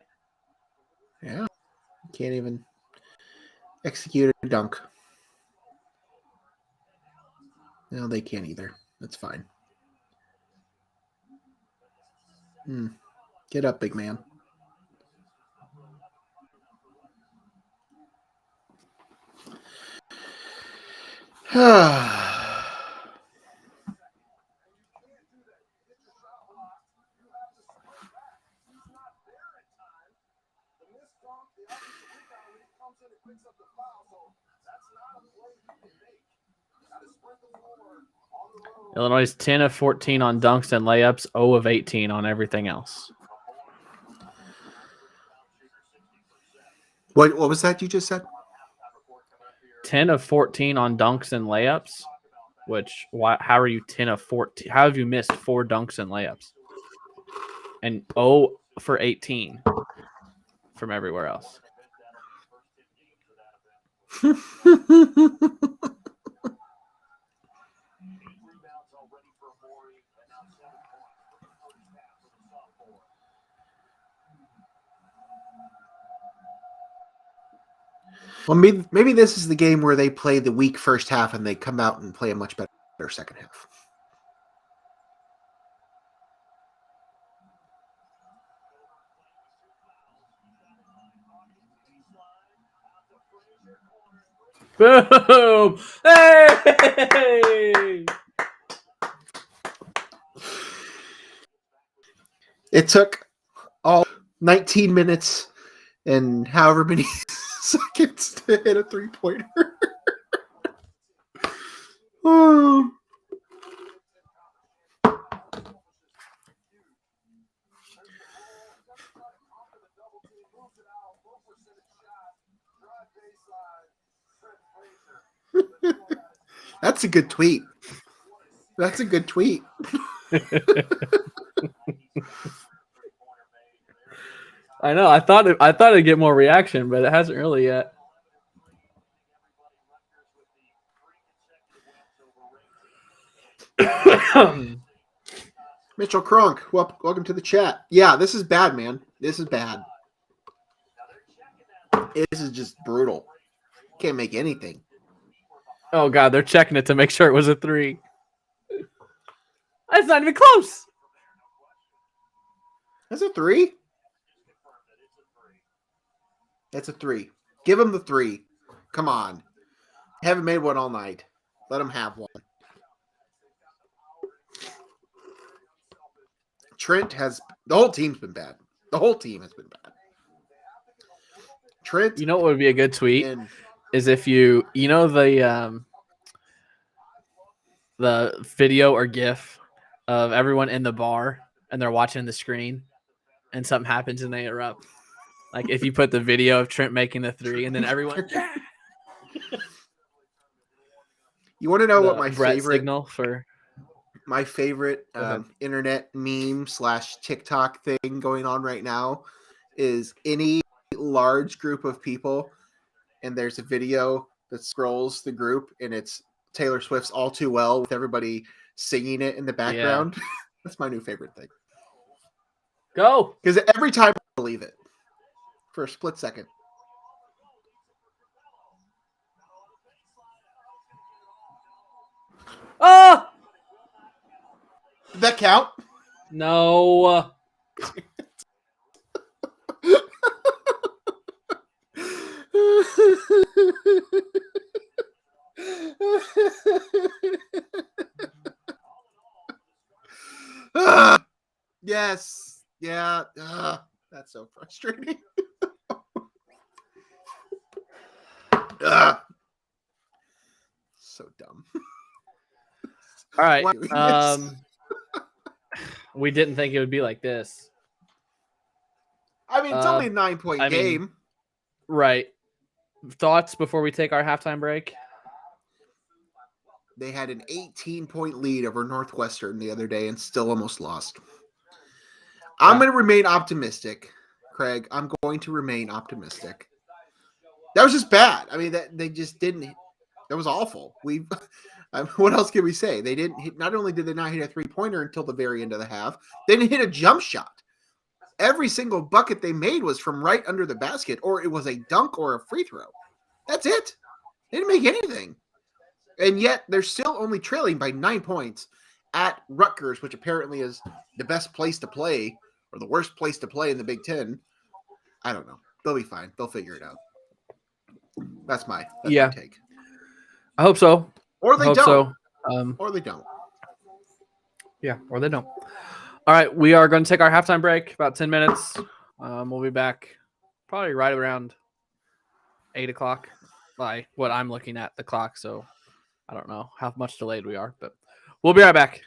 B: Yeah. Can't even execute a dunk. No, they can't either. That's fine. Get up, big man.
A: Illinois is 10 of 14 on dunks and layups, 0 of 18 on everything else.
B: What was that you just said?
A: 10 of 14 on dunks and layups, which how are you 10 of 14? How have you missed 4 dunks and layups? And 0 for 18 from everywhere else.
B: Well, maybe this is the game where they play the weak first half and they come out and play a much better second half.
A: Boom! Hey!
B: It took all 19 minutes and however many seconds to hit a 3-pointer. Oh. That's a good tweet. That's a good tweet.
A: I know. I thought it'd get more reaction, but it hasn't really yet.
B: Mitchell Kronk, welcome to the chat. Yeah, this is bad, man. This is bad. This is just brutal. Can't make anything.
A: Oh God, they're checking it to make sure it was a 3. That's not even close.
B: That's a 3? That's a 3. Give him the 3. Come on. Haven't made one all night. Let him have one. Trent has... The whole team's been bad. The whole team has been bad. Trent...
A: You know what would be a good tweet? Is if you know the video or GIF of everyone in the bar and they're watching the screen and something happens and they erupt. Like if you put the video of Trent making the 3 and then everyone.
B: You want to know what my
A: Brett
B: favorite
A: signal for?
B: My favorite internet meme / TikTok thing going on right now is any large group of people and there's a video that scrolls the group and it's Taylor Swift's All Too Well with everybody singing it in the background. Yeah. That's my new favorite thing.
A: Go.
B: Because every time I believe it for a split second.
A: Oh!
B: Did that count?
A: No.
B: Yes. Yeah. That's so frustrating. So dumb.
A: All right.
B: Why are we doing this?
A: We didn't think it would be like this.
B: I mean, it's only a 9-point
A: I mean-
B: game.
A: Right. Thoughts before we take our halftime break?
B: They had an 18-point lead over Northwestern the other day and still almost lost. I'm
A: Yeah.
B: going to remain optimistic, Craig. I'm going to remain optimistic. That was just bad. I mean, that they just didn't. That was awful. What else can we say? They didn't hit. Not only did they not hit a 3-pointer until the very end of the half, they didn't hit a jump shot. Every single bucket they made was from right under the basket, or it was a dunk or a free throw. That's it. They didn't make anything. And yet they're still only trailing by 9 points at Rutgers, which apparently is the best place to play or the worst place to play in the Big Ten. I don't know. They'll be fine. They'll figure it out. That's my take.
A: I hope so.
B: Or
A: I
B: they
A: hope
B: don't.
A: so.
B: Or they don't.
A: Yeah, or they don't. All right, we are going to take our halftime break, about 10 minutes. We'll be back probably right around 8 o'clock by what I'm looking at the clock. So I don't know how much delayed we are, but we'll be right back.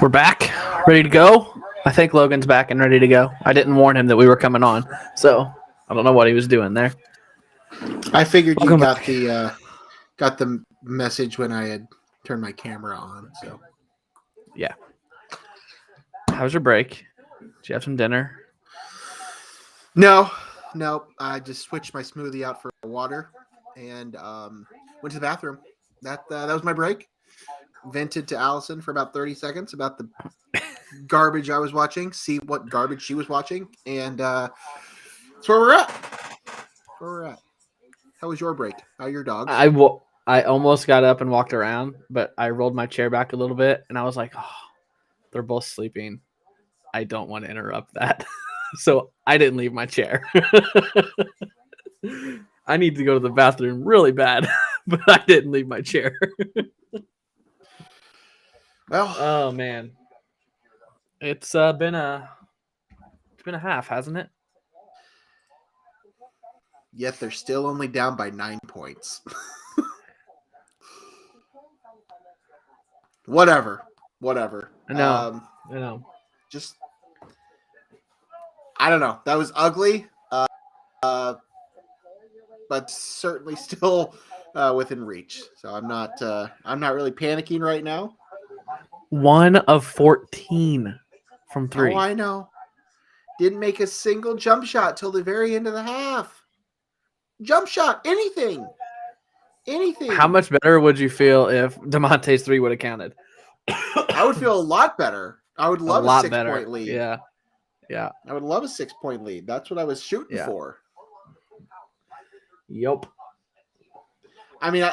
A: We're back, ready to go. I think Logan's back and ready to go. I didn't warn him that we were coming on, so I don't know what he was doing there.
B: I figured
A: Welcome
B: you
A: back.
B: got the message when I had turned my camera on. So
A: Yeah. How was your break? Did you have some dinner?
B: no, I just switched my smoothie out for water and went to the bathroom. That was my break. Vented to Allison for about 30 seconds about the garbage I was watching, see what garbage she was watching, and that's where we're at. How was your break? How are your dogs?
A: I almost got up and walked around, but I rolled my chair back a little bit, and I was like, oh, they're both sleeping. I don't want to interrupt that. So I didn't leave my chair. I need to go to the bathroom really bad, but I didn't leave my chair.
B: Well,
A: Oh man. It's been a half, hasn't it?
B: yet they're still only down by 9 points. Whatever.
A: I know.
B: Just I don't know. That was ugly, but certainly still within reach. So I'm not really panicking right now.
A: 1 of 14 from 3.
B: Oh, I know. Didn't make a single jump shot till the very end of the half. Jump shot, anything.
A: How much better would you feel if DeMonte's 3 would have counted?
B: I would feel a lot better. I would love a 6-point lead.
A: Yeah.
B: I would love a 6-point lead. That's what I was shooting for.
A: Yep.
B: I mean,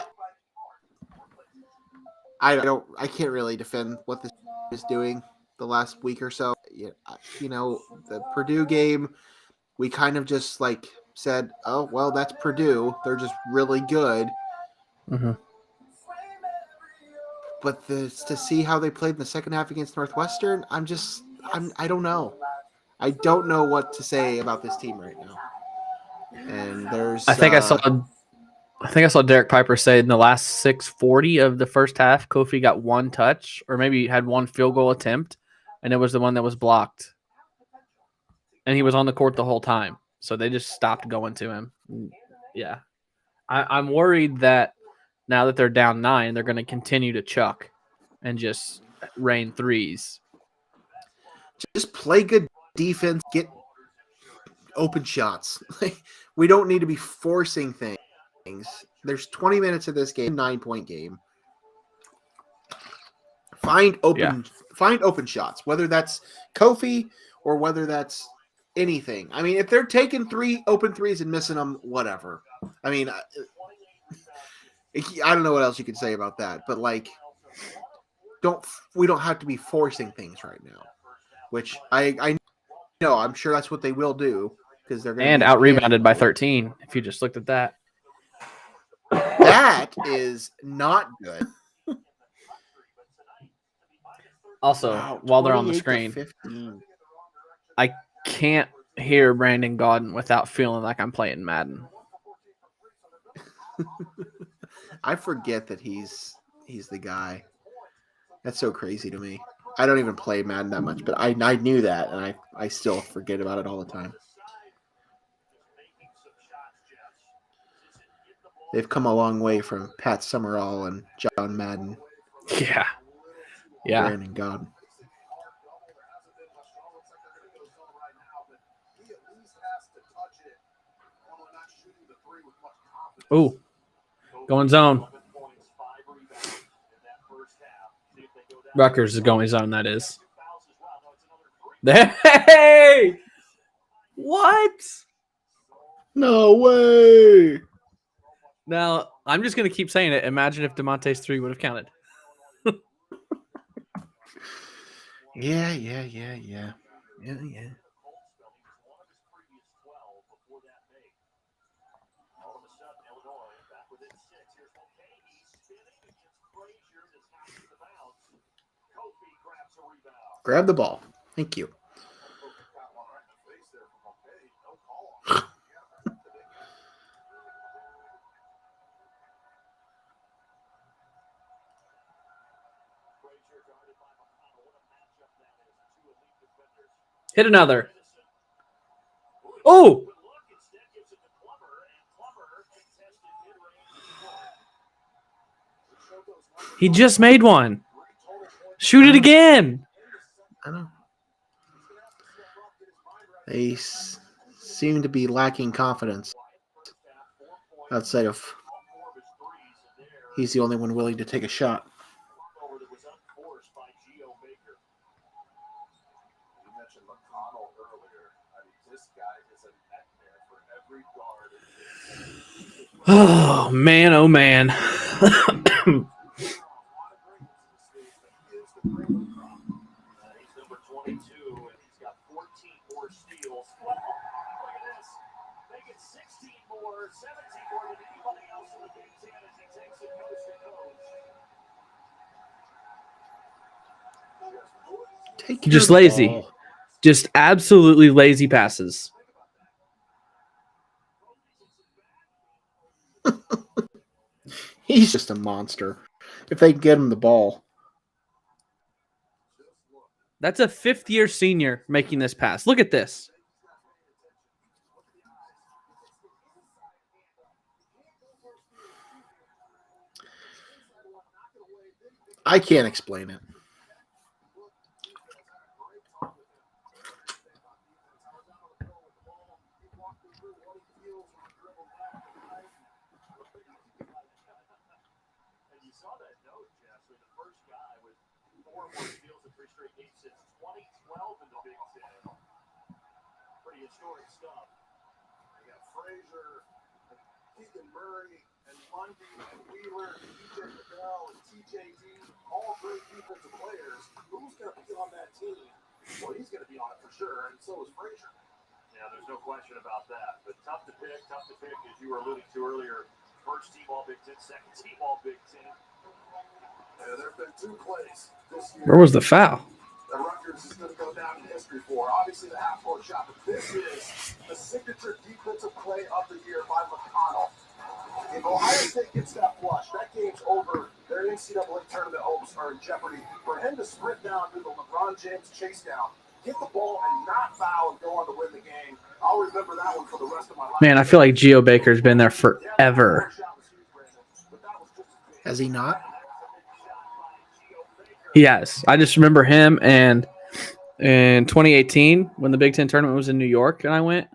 B: I can't really defend what this is doing the last week or so. You know, the Purdue game, we kind of just like said, oh, well, that's Purdue. They're just really good.
A: Mm-hmm.
B: But to see how they played in the second half against Northwestern, I don't know. I don't know what to say about this team right now. And there's
A: I think I saw Derek Piper say in the last 6:40 of the first half, Kofi got 1 touch or maybe had 1 field goal attempt, and it was the one that was blocked. And he was on the court the whole time. So they just stopped going to him. Yeah. I'm worried that now that they're down 9, they're going to continue to chuck and just rain threes.
B: Just play good defense, get open shots. We don't need to be forcing things. There's 20 minutes of this game, 9-point game. Find open shots, whether that's Kofi or whether that's anything. I mean, if they're taking 3 open threes and missing them, whatever. I mean, I don't know what else you could say about that, but like, we don't have to be forcing things right now, which I know I'm sure that's what they will do because they're going to
A: out rebounded by 13. If you just looked at that,
B: that is not good.
A: Also, while they're on the screen, I can't hear Brandon Gaudin without feeling like I'm playing Madden.
B: I forget that he's the guy. That's so crazy to me. I don't even play Madden that much, but I knew that, and I still forget about it all the time. They've come a long way from Pat Summerall and John Madden.
A: Yeah.
B: Brandon Gaudin.
A: Ooh. Going zone. Rutgers is going zone, that is. Hey! What?
B: No way!
A: Now, I'm just going to keep saying it. Imagine if DeMonte's 3 would have counted.
B: Yeah. Grab the ball. Thank you.
A: Hit another. Oh! He just made one. Shoot it again.
B: I know. They seem to be lacking confidence. Outside of he's the only one willing to take a shot.
A: Oh, man. Oh, man.
C: He's number 22, and he's got 14 more steals. Look at this. They get 16 more, 17 more than anybody else in the Big Ten as he takes it coast to coast.
A: Just lazy. Just absolutely lazy passes.
B: He's just a monster. If they can get him the ball.
A: That's a fifth-year senior making this pass. Look at this.
B: I can't explain it.
C: And you saw that note, Jeff, with the first guy with 4 more steals in 3 straight games since 2012 in the Big Ten. Pretty historic stuff. You got Frazier, and Keegan Murray, and Lundy, and Wheeler, and DJ McBell, and TJD, all great defensive players. Who's going to be on that team? Well, he's going to be on it for sure, and so is Frazier. Yeah, there's no question about that. But tough to pick, as you were alluding to earlier. First team All Big Ten, second team All Big Ten. There have been 2 plays this year.
A: Where was the foul?
C: The Rutgers is going to go down in history for. Obviously, the half-court shot, but this is the signature defensive play of the year by McConnell. If Ohio State gets that flush, that game's over. Their NCAA tournament hopes are in jeopardy. For him to sprint down through the LeBron James chase down, get the ball and not foul and go on to win the game, I'll remember that one for the rest of my life.
A: Man, I feel like Geo Baker's been there forever.
B: Has he not?
A: He has. I just remember him, and in 2018 when the Big Ten tournament was in New York and I went,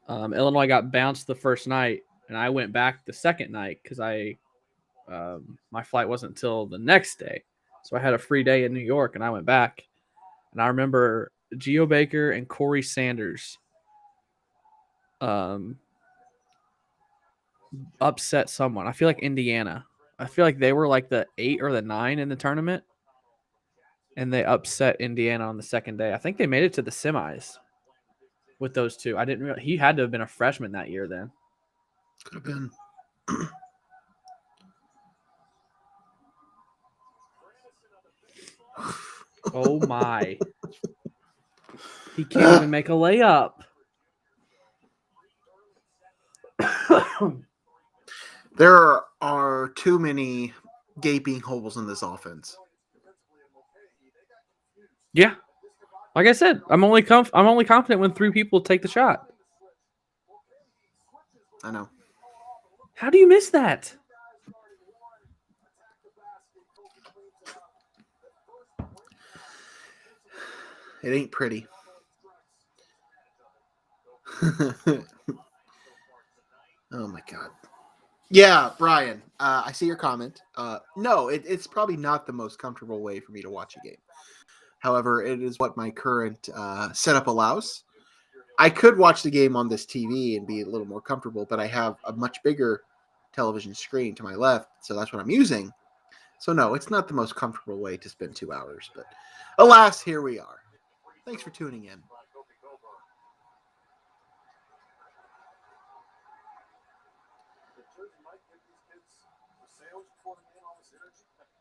A: Illinois got bounced the first night, and I went back the second night because my flight wasn't until the next day. So I had a free day in New York, and I went back. And I remember Geo Baker and Corey Sanders upset someone. I feel like Indiana. I feel like they were like the 8 or the 9 in the tournament, and they upset Indiana on the second day. I think they made it to the semis with those two. I didn't realize he had to have been a freshman that year then.
B: Could have been.
A: Oh my. He can't even make a layup.
B: There are too many gaping holes in this offense.
A: Yeah. Like I said, I'm only confident when 3 people take the shot.
B: I know.
A: How do you miss that?
B: It ain't pretty. Oh my God. Yeah, Brian, I see your comment. No, it's probably not the most comfortable way for me to watch a game. However, it is what my current setup allows. I could watch the game on this TV and be a little more comfortable, but I have a much bigger television screen to my left, so that's what I'm using. So no, it's not the most comfortable way to spend 2 hours, but alas, here we are. Thanks for tuning in.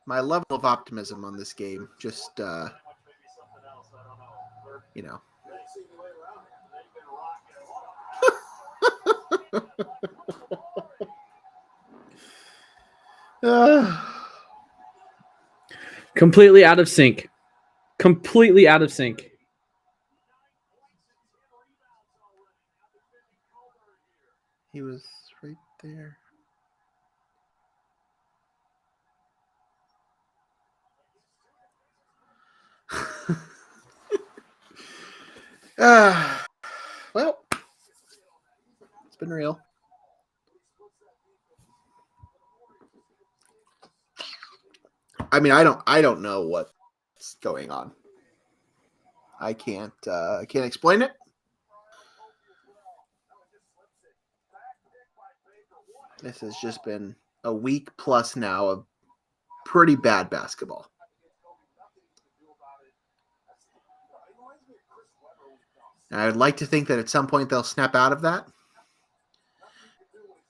B: My level of optimism on this game just, you know.
A: Completely out of sync. Completely out of sync.
B: He was right there. Well, it's been real. I mean, I don't know what's going on. I can't explain it. This has just been a week plus now of pretty bad basketball. And I would like to think that at some point they'll snap out of that.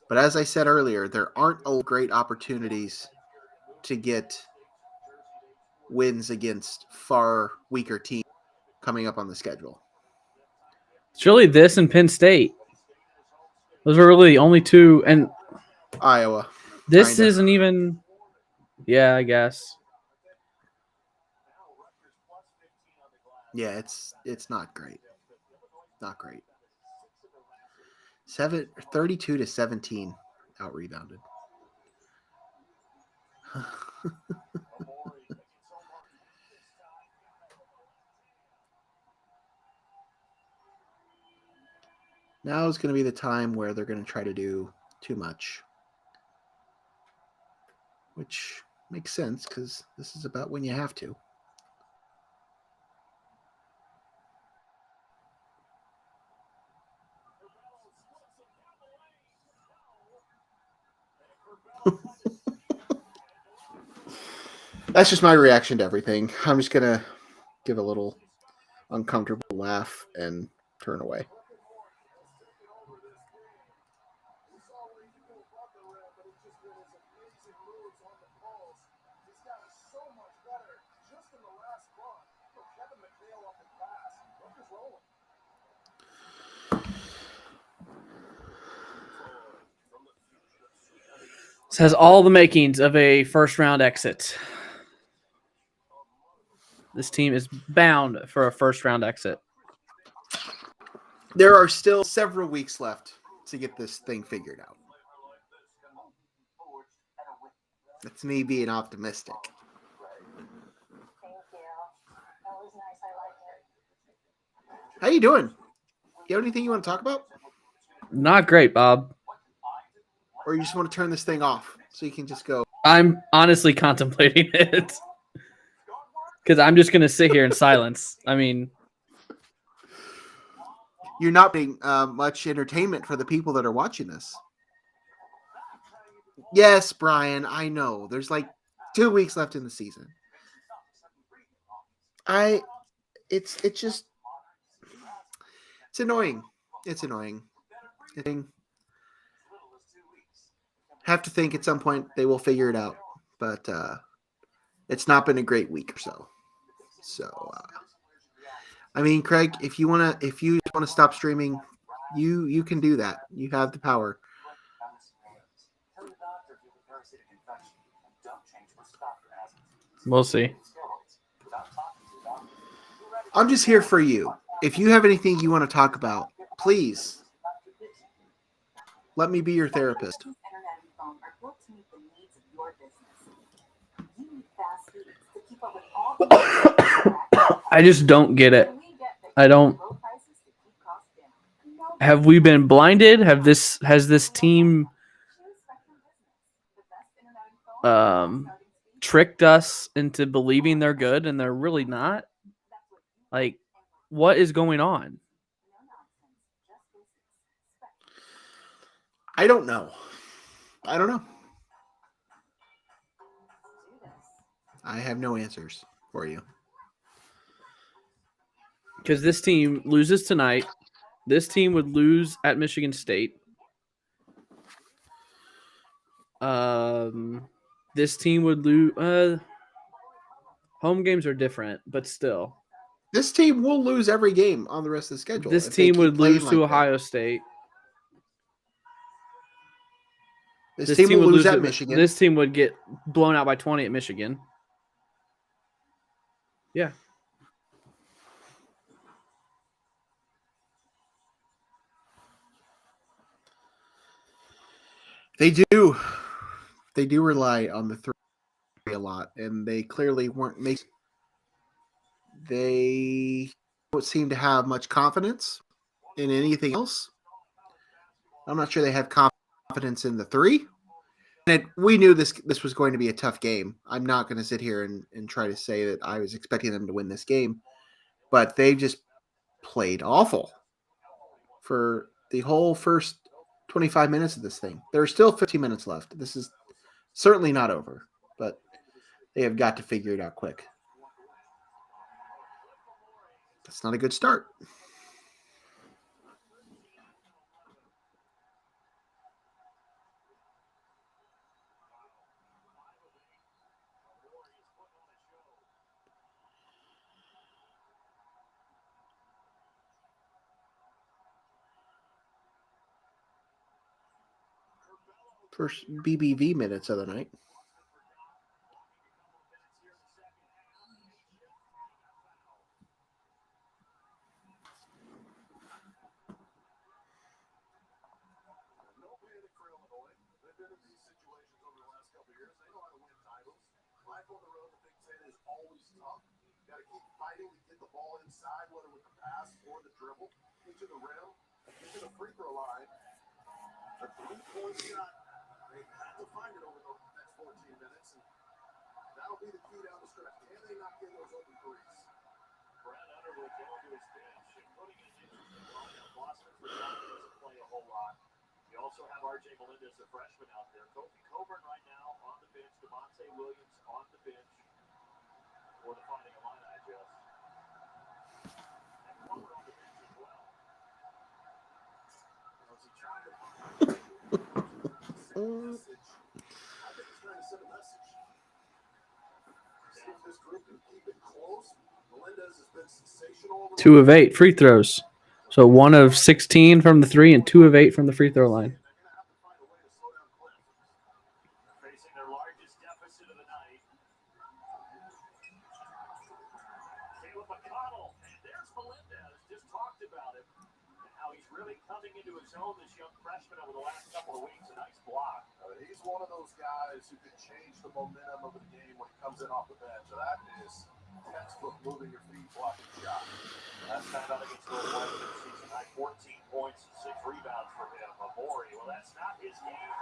B: But as I said earlier, there aren't great opportunities to get wins against far weaker teams coming up on the schedule.
A: It's really this and Penn State. Those are really the only two. And
B: Iowa.
A: this
B: kinda.
A: isn't even. Yeah, I guess.
B: Yeah, it's not great. Not great. 32 to 17 out rebounded. Now is going to be the time where they're going to try to do too much, which makes sense because this is about when you have to. That's just my reaction to everything. I'm just going to give a little uncomfortable laugh and turn away.
A: This has all the makings of a first-round exit. This team is bound for a first-round exit.
B: There are still several weeks left to get this thing figured out. That's me being optimistic. How you doing? You have anything you want to talk about?
A: Not great, Bob.
B: Or you just want to turn this thing off so you can just go?
A: I'm honestly contemplating it. Because I'm just going to sit here in silence. I mean,
B: you're not being much entertainment for the people that are watching this. Yes, Brian, I know. There's like 2 weeks left in the season. It's annoying. It's annoying. Have to think at some point they will figure it out, but it's not been a great week or so. So, I mean, Craig, if you want to stop streaming, you can do that. You have the power.
A: We'll see.
B: I'm just here for you. If you have anything you want to talk about, please let me be your therapist.
A: I just don't get it. I don't. Have we been blinded? Has this team tricked us into believing they're good and they're really not? Like, what is going on?
B: I don't know. I have no answers for you.
A: Because this team loses tonight. This team would lose at Michigan State. This team would lose. Home games are different, but still.
B: This team will lose every game on the rest of the schedule.
A: This team would lose to Ohio State.
B: This team will lose at Michigan.
A: This team would get blown out by 20 at Michigan. Yeah.
B: They do rely on the three a lot, and they clearly weren't making. They don't seem to have much confidence in anything else. I'm not sure they have confidence in the three. And we knew this was going to be a tough game. I'm not going to sit here and try to say that I was expecting them to win this game, but they just played awful for the whole first 25 minutes of this thing. There are still 15 minutes left. This is certainly not over, but they have got to figure it out quick. That's not a good start. First BBV minutes of the night.
C: Inside, whether with the pass or the dribble, into the rim, into the free throw line. A 3-point shot. They have to find it over the next 14 minutes, and that'll be the key down the stretch. Can they knock in those open threes? Brad Underwood going to his bench and putting it into the lineup. Boston for Johnny doesn't play a whole lot. You also have R.J. Melendez, the freshman, out there. Kofi Coburn right now on the bench. Devontae Williams on the bench for the Fighting Illini, Jess.
A: Two of 8 free throws. So 1 of 16 from the 3 and 2 of 8 from the free throw line.
C: Facing their largest deficit of the night. Caleb McConnell, and there's Melendez. Just talked about him and how he's really coming into his own, this young freshman, over the last couple of weeks. A nice block. He's one of those guys who can change the momentum of the game when he comes in off the bench. So that is textbook moving your feet, blocking shot. Last time out against the Washington season, 14 points and 6 rebounds for him. Amori, well, that's not his game.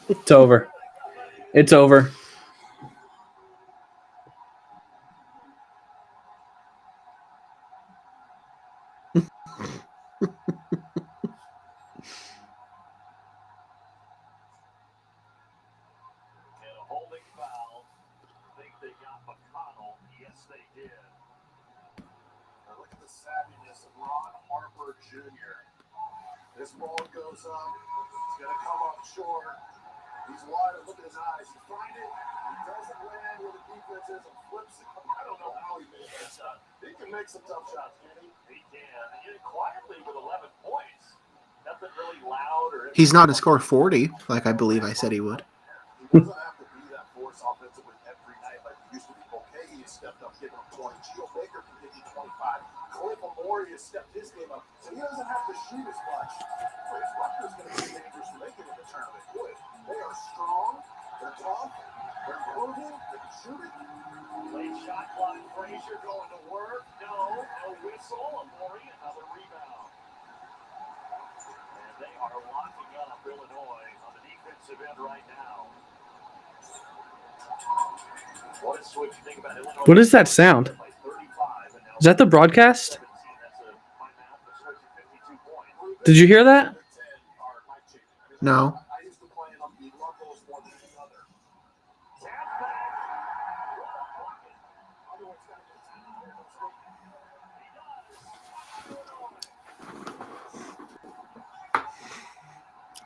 A: It's over. It's over.
C: Holding foul. Think they got McConnell. Yes, they did. Now look at the savviness of Ron Harper Jr. This ball goes up. It's going to come up short. He's wide. Look at his eyes. He finds it. He doesn't land where the defense is and flips it. I don't know how he made that shot. He can make some tough shots, can he? He can. And quietly with 11 points. Nothing really loud or.
B: He's not going to score 40 like I believe I said he would.
C: He doesn't have to be that force offensively every night like he used to be. Okay, he stepped up, giving him 20. Geo Baker can give you 25. Cliff Amori has stepped his game up, so he doesn't have to shoot as much. Rutgers is going to be dangerous to make it in the tournament. Boy, they are strong, they're tough, they're moving, they can shoot it. Late shot clock, Frazier going to work. No whistle. Amori, another rebound. And they are locking up Illinois on the defensive end right now.
A: What is that sound? Is that the broadcast? Did you hear that?
B: No.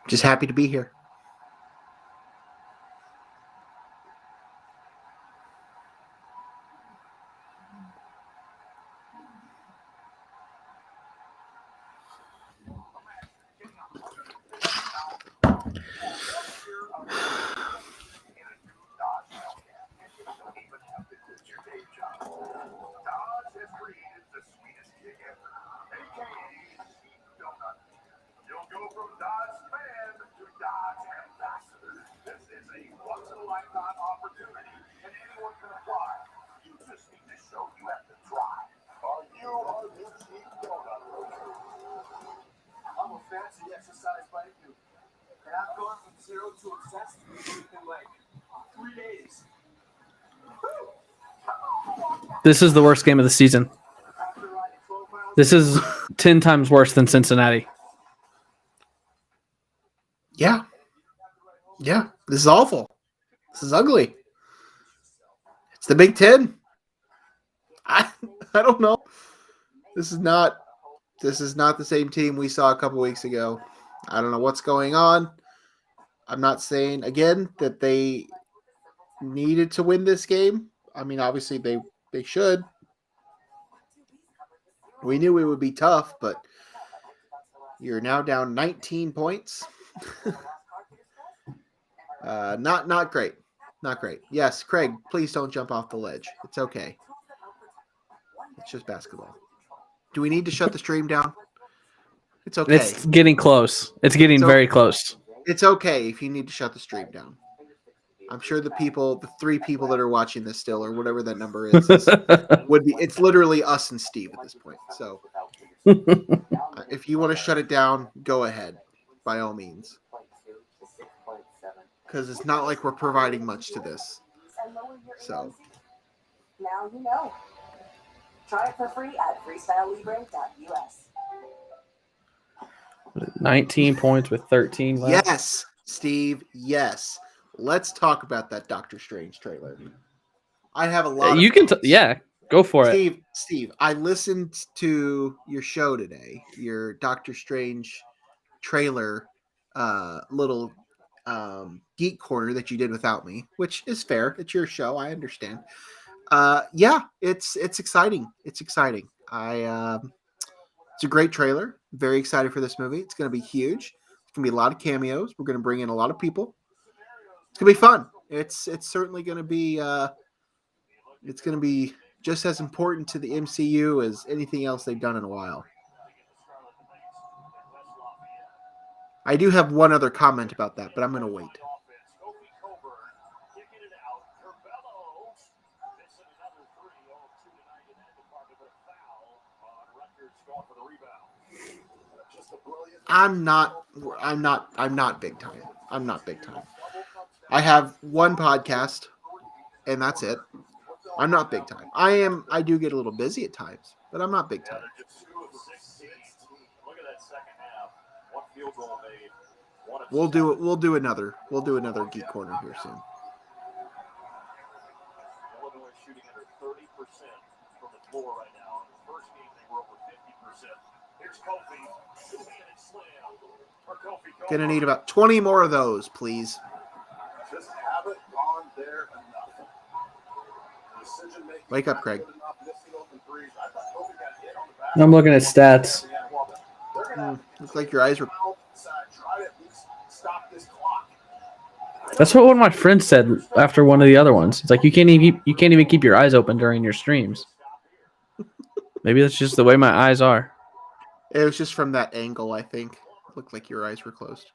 B: Just happy to be here.
C: You just need to show you have to try. Are you on the cheap donut? I'm a fancy exercise bike dude. And I've gone from 0 to obsessed in like 3 days.
A: This is the worst game of the season.
C: After riding 12 miles,
A: This is 10 times worse than Cincinnati.
B: Yeah. Yeah. This is awful. This is ugly. It's the Big Ten. I don't know. This is not the same team we saw a couple weeks ago. I don't know what's going on. I'm not saying again that they needed to win this game. I mean, obviously they should. We knew it would be tough, but you're now down 19 points. Not great. Not great. Yes, Craig, please don't jump off the ledge. It's okay. It's just basketball. Do we need to shut the stream down? It's okay.
A: It's getting close. It's getting very close.
B: It's okay if you need to shut the stream down. I'm sure the 3 people that are watching this still, or whatever that number is would be. It's literally us and Steve at this point. So if you want to shut it down, go ahead, by all means. Because it's not like we're providing much to this. So
D: now you know. Try it for free at freestylelibre.us.
A: 19 points with 13 left.
B: yes, Steve, yes. Let's talk about that Doctor Strange trailer. I have a lot.
A: You can, go for it.
B: Steve, I listened to your show today, your Doctor Strange trailer, little geek corner that you did without me, which is fair. It's your show. I understand. It's exciting. It's exciting. It's a great trailer. Very excited for this movie. It's going to be huge. It's going to be a lot of cameos. We're going to bring in a lot of people. It's going to be fun. It's certainly going to be it's going to be just as important to the MCU as anything else they've done in a while. I do have one other comment about that, but I'm going to wait. I'm not big time. I'm not big time. I have one podcast and that's it. I'm not big time. I do get a little busy at times, but I'm not big time. We'll do another geek corner here soon.
C: Illinois shooting under 30% from the floor right now. In the first game, they were over 50%. Here's Kofi. Two-handed slam for Kofi.
B: Gonna need about 20 more of those, please.
C: Just haven't gone there enough.
B: Wake up, Craig.
A: I'm looking at stats.
B: Looks like your eyes were.
A: That's what one of my friends said after one of the other ones. It's like you can't even keep your eyes open during your streams. Maybe that's just the way my eyes are.
B: It was just from that angle, I think. It looked like your eyes were closed.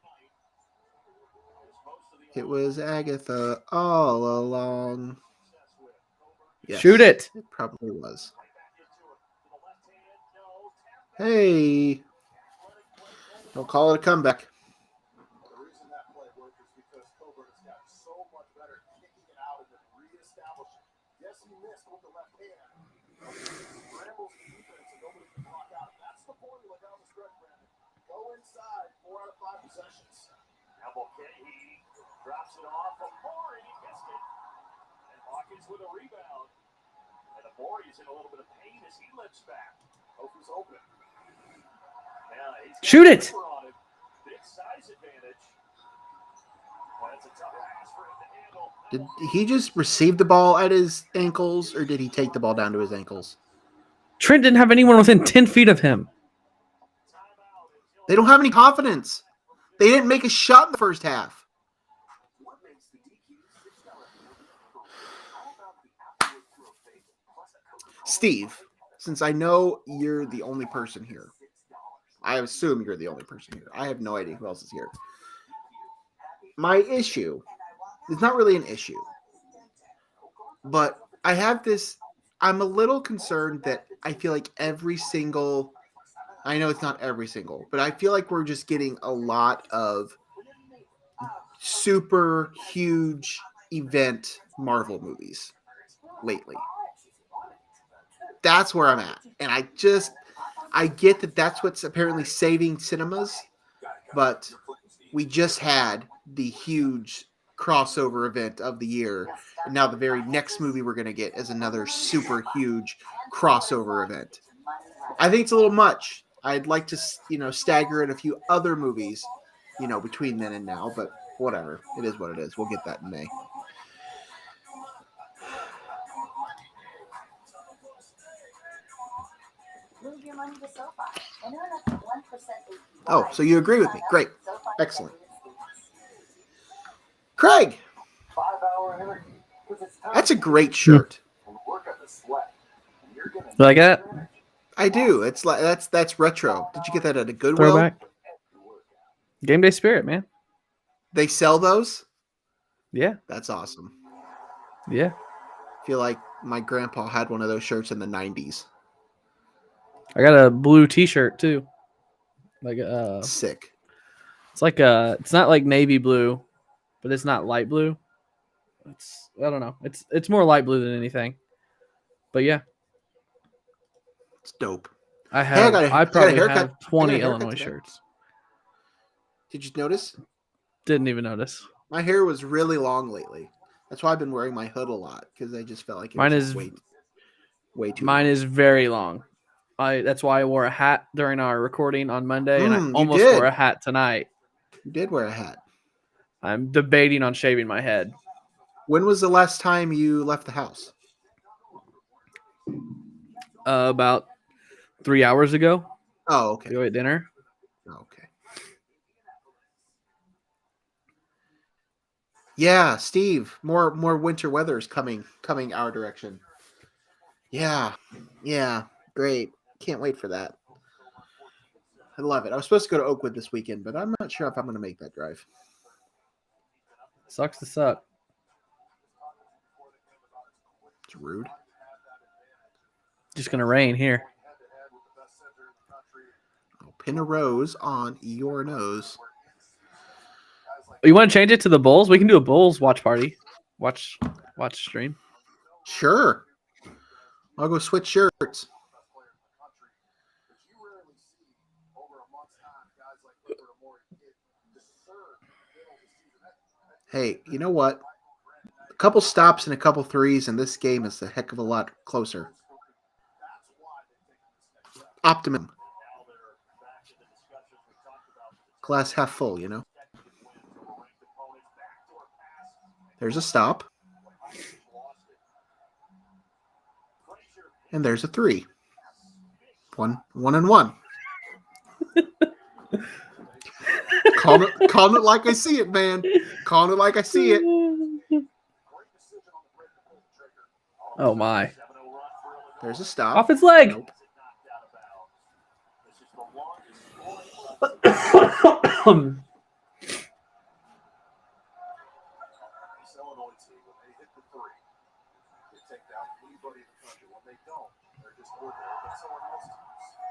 B: It was Agatha all along. Yes,
A: Shoot it.
B: It probably was. Hey. Don't call it a comeback.
C: The reason that play worked is because Colbert has gotten so much better at kicking it out and then reestablishing. Yes, he missed with the left hand. Scrambles the defense and nobody can block out. That's the formula down the stretch, Brandon. Go inside 4 out of 5 possessions. Now Mulcahy drops it off. Amori gets it. And Hawkins with a rebound. And Amori is in a little bit of pain as he lifts back. Kofi's open.
A: Shoot it.
C: Big size advantage. That's a tough pass for him to handle.
B: Did he just receive the ball at his ankles, or did he take the ball down to his ankles?
A: Trent didn't have anyone within 10 feet of him.
B: They don't have any confidence. They didn't make a shot in the first half. Steve, since I know you're the only person here, I assume you're the only person here. I have no idea who else is here. My issue is not really an issue. But I have this. I'm a little concerned that I feel like every single. I know it's not every single, but I feel like we're just getting a lot of super huge event Marvel movies lately. That's where I'm at. And I get that that's what's apparently saving cinemas, but we just had the huge crossover event of the year. And now the very next movie we're going to get is another super huge crossover event. I think it's a little much. I'd like to, stagger in a few other movies, between then and now, but whatever. It is what it is. We'll get that in May.
D: Move your money to SoFi and earn up to 1% APY.
B: Oh, so you agree with me. Great. Excellent. Craig,
C: 5-hour energy.
B: that's a great shirt.
C: Work up a sweat. You're gonna
A: You like that?
B: I do. It's like that's retro. Did you get that at a Goodwill?
A: Throwback. Game day spirit, man.
B: They sell those?
A: Yeah.
B: That's awesome.
A: Yeah.
B: I feel like my grandpa had one of those shirts in the 90s.
A: I got a blue T-shirt too. Like
B: Sick.
A: it's like it's not like navy blue, but it's not light blue. I don't know. It's more light blue than anything. But yeah,
B: It's dope.
A: I
B: Hey, I got a
A: probably
B: haircut.
A: have
B: I got
A: 20
B: a haircut
A: Illinois
B: today.
A: shirts.
B: Did you notice?
A: Didn't even notice.
B: My hair was really long lately. That's why I've been wearing my hood a lot, because I just felt like it
A: Mine
B: was
A: is
B: way too
A: Mine
B: long.
A: is very long. That's why I wore a hat during our recording on Monday, and I
B: you
A: almost
B: did.
A: wore a hat tonight.
B: You did wear a hat.
A: I'm debating on shaving my head.
B: When was the last time you left the house?
A: About 3 hours ago.
B: Oh, okay.
A: We go at dinner.
B: Okay. Yeah, Steve. More winter weather is coming our direction. Yeah. Great. Can't wait for that. I love it. I was supposed to go to Oakwood this weekend, but I'm not sure if I'm going to make that drive.
A: Sucks to suck.
B: It's rude.
A: Just gonna rain here.
B: I'll pin a rose on your nose.
A: You want to change it to the Bulls? We can do a Bulls watch party. Watch stream.
B: Sure. I'll go switch shirts. Hey, you know what? A couple stops and a couple threes, and this game is a heck of a lot closer. Optimum. Glass half full, you know? There's a stop. And there's a three. One and one. Calling it like I see it, man. Calling it like I see it.
A: Oh my!
B: There's a stop.
A: Off its leg.
B: Nope.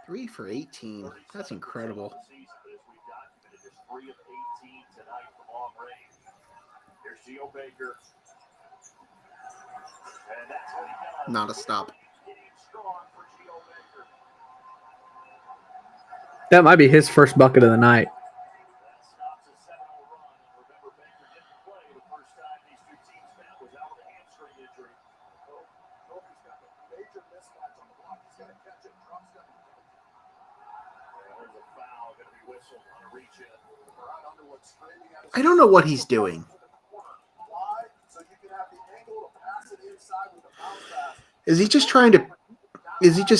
B: Three for 18. That's incredible. Not a stop.
A: That might be his first bucket of the night.
B: I don't know what he's doing. Is he just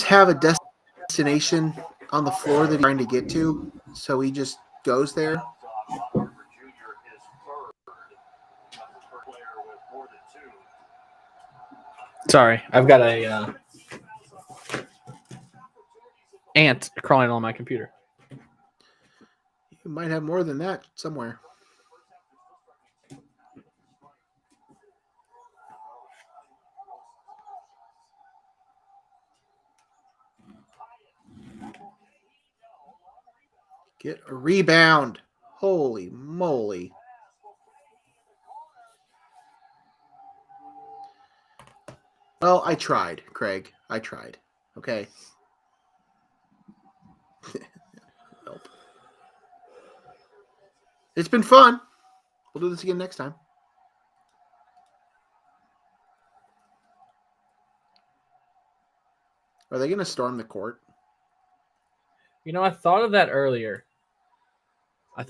B: have a destination on the floor that he's trying to get to? So he just goes there?
A: Sorry, I've got a ant crawling on my computer.
B: You might have more than that somewhere. Get a rebound. Holy moly. Well, I tried, Craig. I tried. Okay. Nope. It's been fun. We'll do this again next time. Are they going to storm the court?
A: I thought of that earlier. I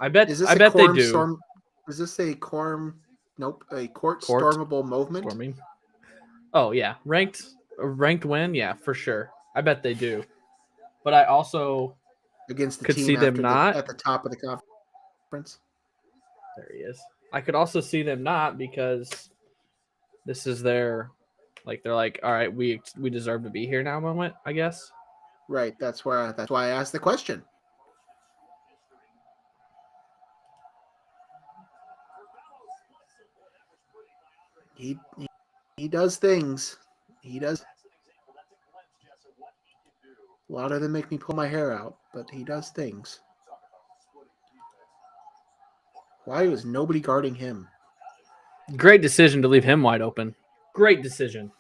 A: bet
B: Is this
A: I
B: a
A: bet they
B: quorum
A: do.
B: storm? Is this a quorum? Nope, a court stormable movement.
A: Storming. Oh yeah, ranked win, yeah, for sure. I bet they do. But I also
B: Against the
A: could
B: team
A: see them
B: after
A: not.
B: at the top of the conference.
A: There he is. I could also see them not because this is their, they're like, all right, we deserve to be here now moment, I guess.
B: Right. That's why I asked the question. He does things. He does. A lot of them make me pull my hair out, but he does things. Why was nobody guarding him?
A: Great decision to leave him wide open. Great decision.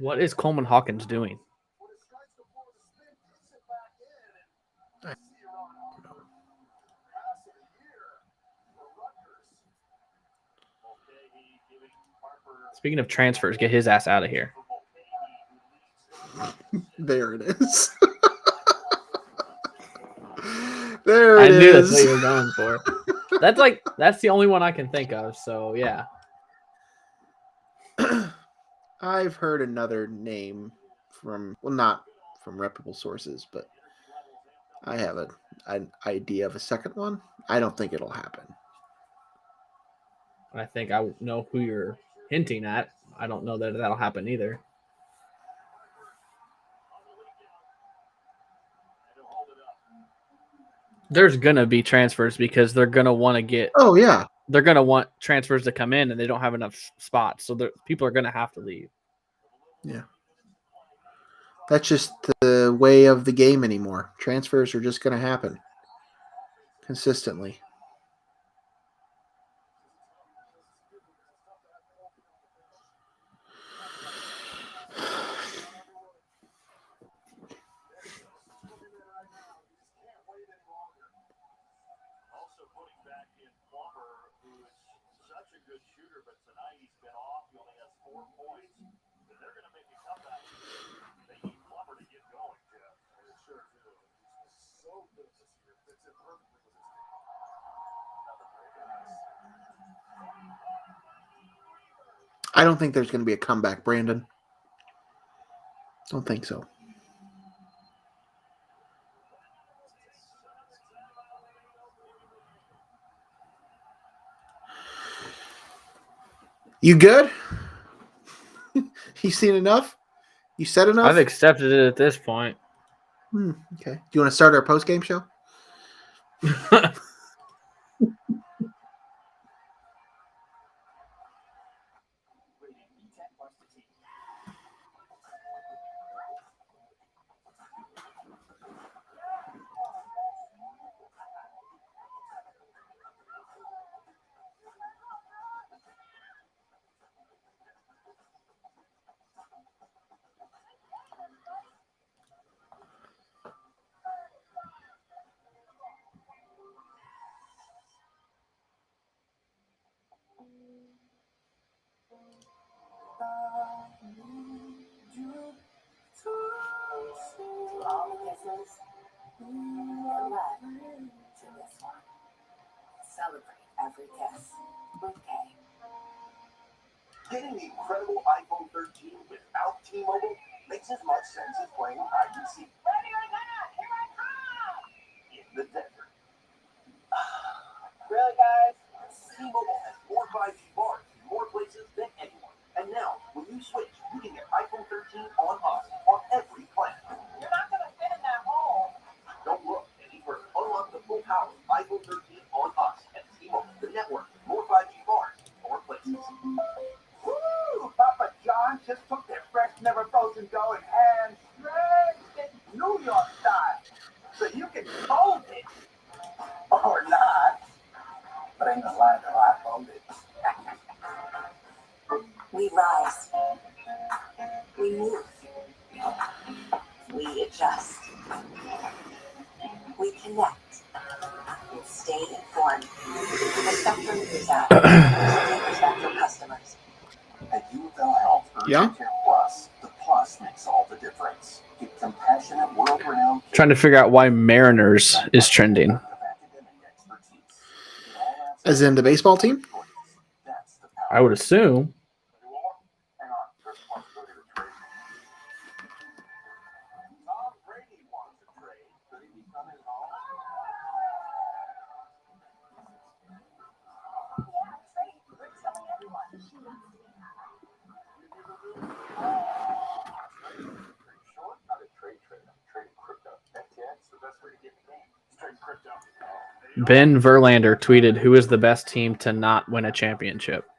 A: What is Coleman Hawkins doing? Speaking of transfers, get his ass out of here.
B: There it is. There it is.
A: I knew that's what you were going for. That's the only one I can think of. So yeah.
B: I've heard another name not from reputable sources, but I have an idea of a second one. I don't think it'll happen.
A: I think I know who you're hinting at. I don't know that that'll happen either. There's gonna be transfers because they're gonna want to get.
B: Oh yeah,
A: they're gonna want transfers to come in, and they don't have enough spots, so people are gonna have to leave.
B: Yeah, that's just the way of the game anymore. Transfers are just gonna happen consistently. I don't think there's going to be a comeback, Brandon. Don't think so. You good? You seen enough? You said enough?
A: I've accepted it at this point.
B: Okay. Do you want to start our post-game show?
D: To all the kisses and love to this one. Celebrate every kiss with K.
C: Getting the incredible iPhone 13 without T-Mobile makes as much sense as playing hide and seek. Ready or not, here I come! In the desert. You can get iPhone 13 on us on every plan.
D: You're not going to fit in that hole.
C: Don't look anywhere. Unlock the full power of iPhone 13 on us at T-Mobile, the network, more 5G bars, more places.
E: Woo! Papa John just took their fresh, never frozen dough and hand stretched it New York style. So you can fold it. Or not. But ain't no lie though, I fold it.
D: We rise. We move. We adjust. We connect. We stay informed. The Spectrum News app delivers that for customers.
E: At UFL Health Urgent
B: Yeah.
E: Care Plus, the plus makes all the difference. Get compassionate, world-renowned care
A: Trying to figure out why Mariners is trending.
E: of academic expertise. In all aspects
B: As in the baseball team?
E: That's the power.
A: I would assume.
E: Hang on, there's a possibility of a trade. Tom Brady wants a trade. Could he become his home? Pretty short. Not a trade. I'm trading crypto. FTX, the best way to get in the game.
C: Trade crypto.
A: Ben Verlander tweeted, "Who is the best team to not win a championship?"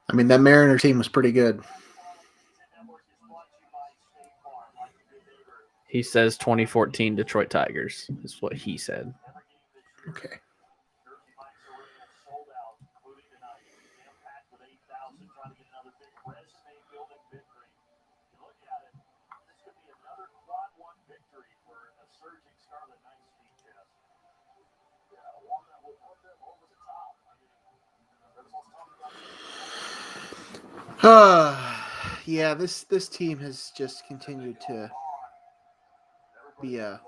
B: I mean, that Mariner team was pretty good.
C: Network is brought to you by State Farm, like a good neighbor.
A: He says 2014 Detroit Tigers is what he said.
B: Okay.
C: Jersey Mike's Arena sold out, including tonight. Jam-packed with 8,000, trying to get another big resume-building victory. You look at it, this could be another quad one victory for a surging Scarlet Knights team, Jess. Yeah, one that will put them over the top. I mean, that's what's talking about.
B: Yeah, this team has just continued to be a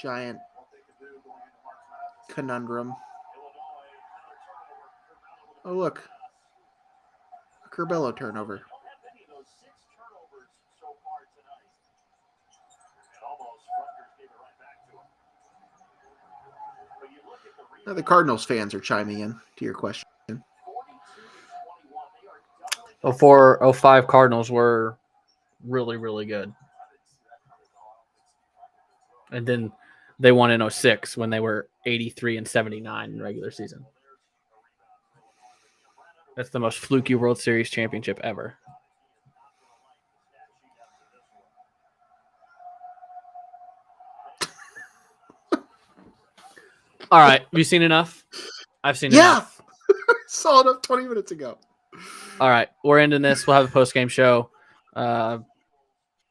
B: giant conundrum. Oh, look. A Curbelo turnover.
C: Don't have many of those 6 turnovers so far tonight. And almost Rutgers gave it right back to him. But you look at the
B: Now, the Cardinals fans are chiming in to your question.
C: 42-21. They are doubling
A: 04, 05 Cardinals were really, really good. And then they won in 06 when they were 83-79 in regular season. That's the most fluky World Series championship ever. All right. Have you seen enough? I've seen
B: Yeah!
A: enough.
B: Saw it up 20 minutes ago.
A: All right. We're ending this. We'll have a post-game show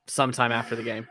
A: sometime after the game.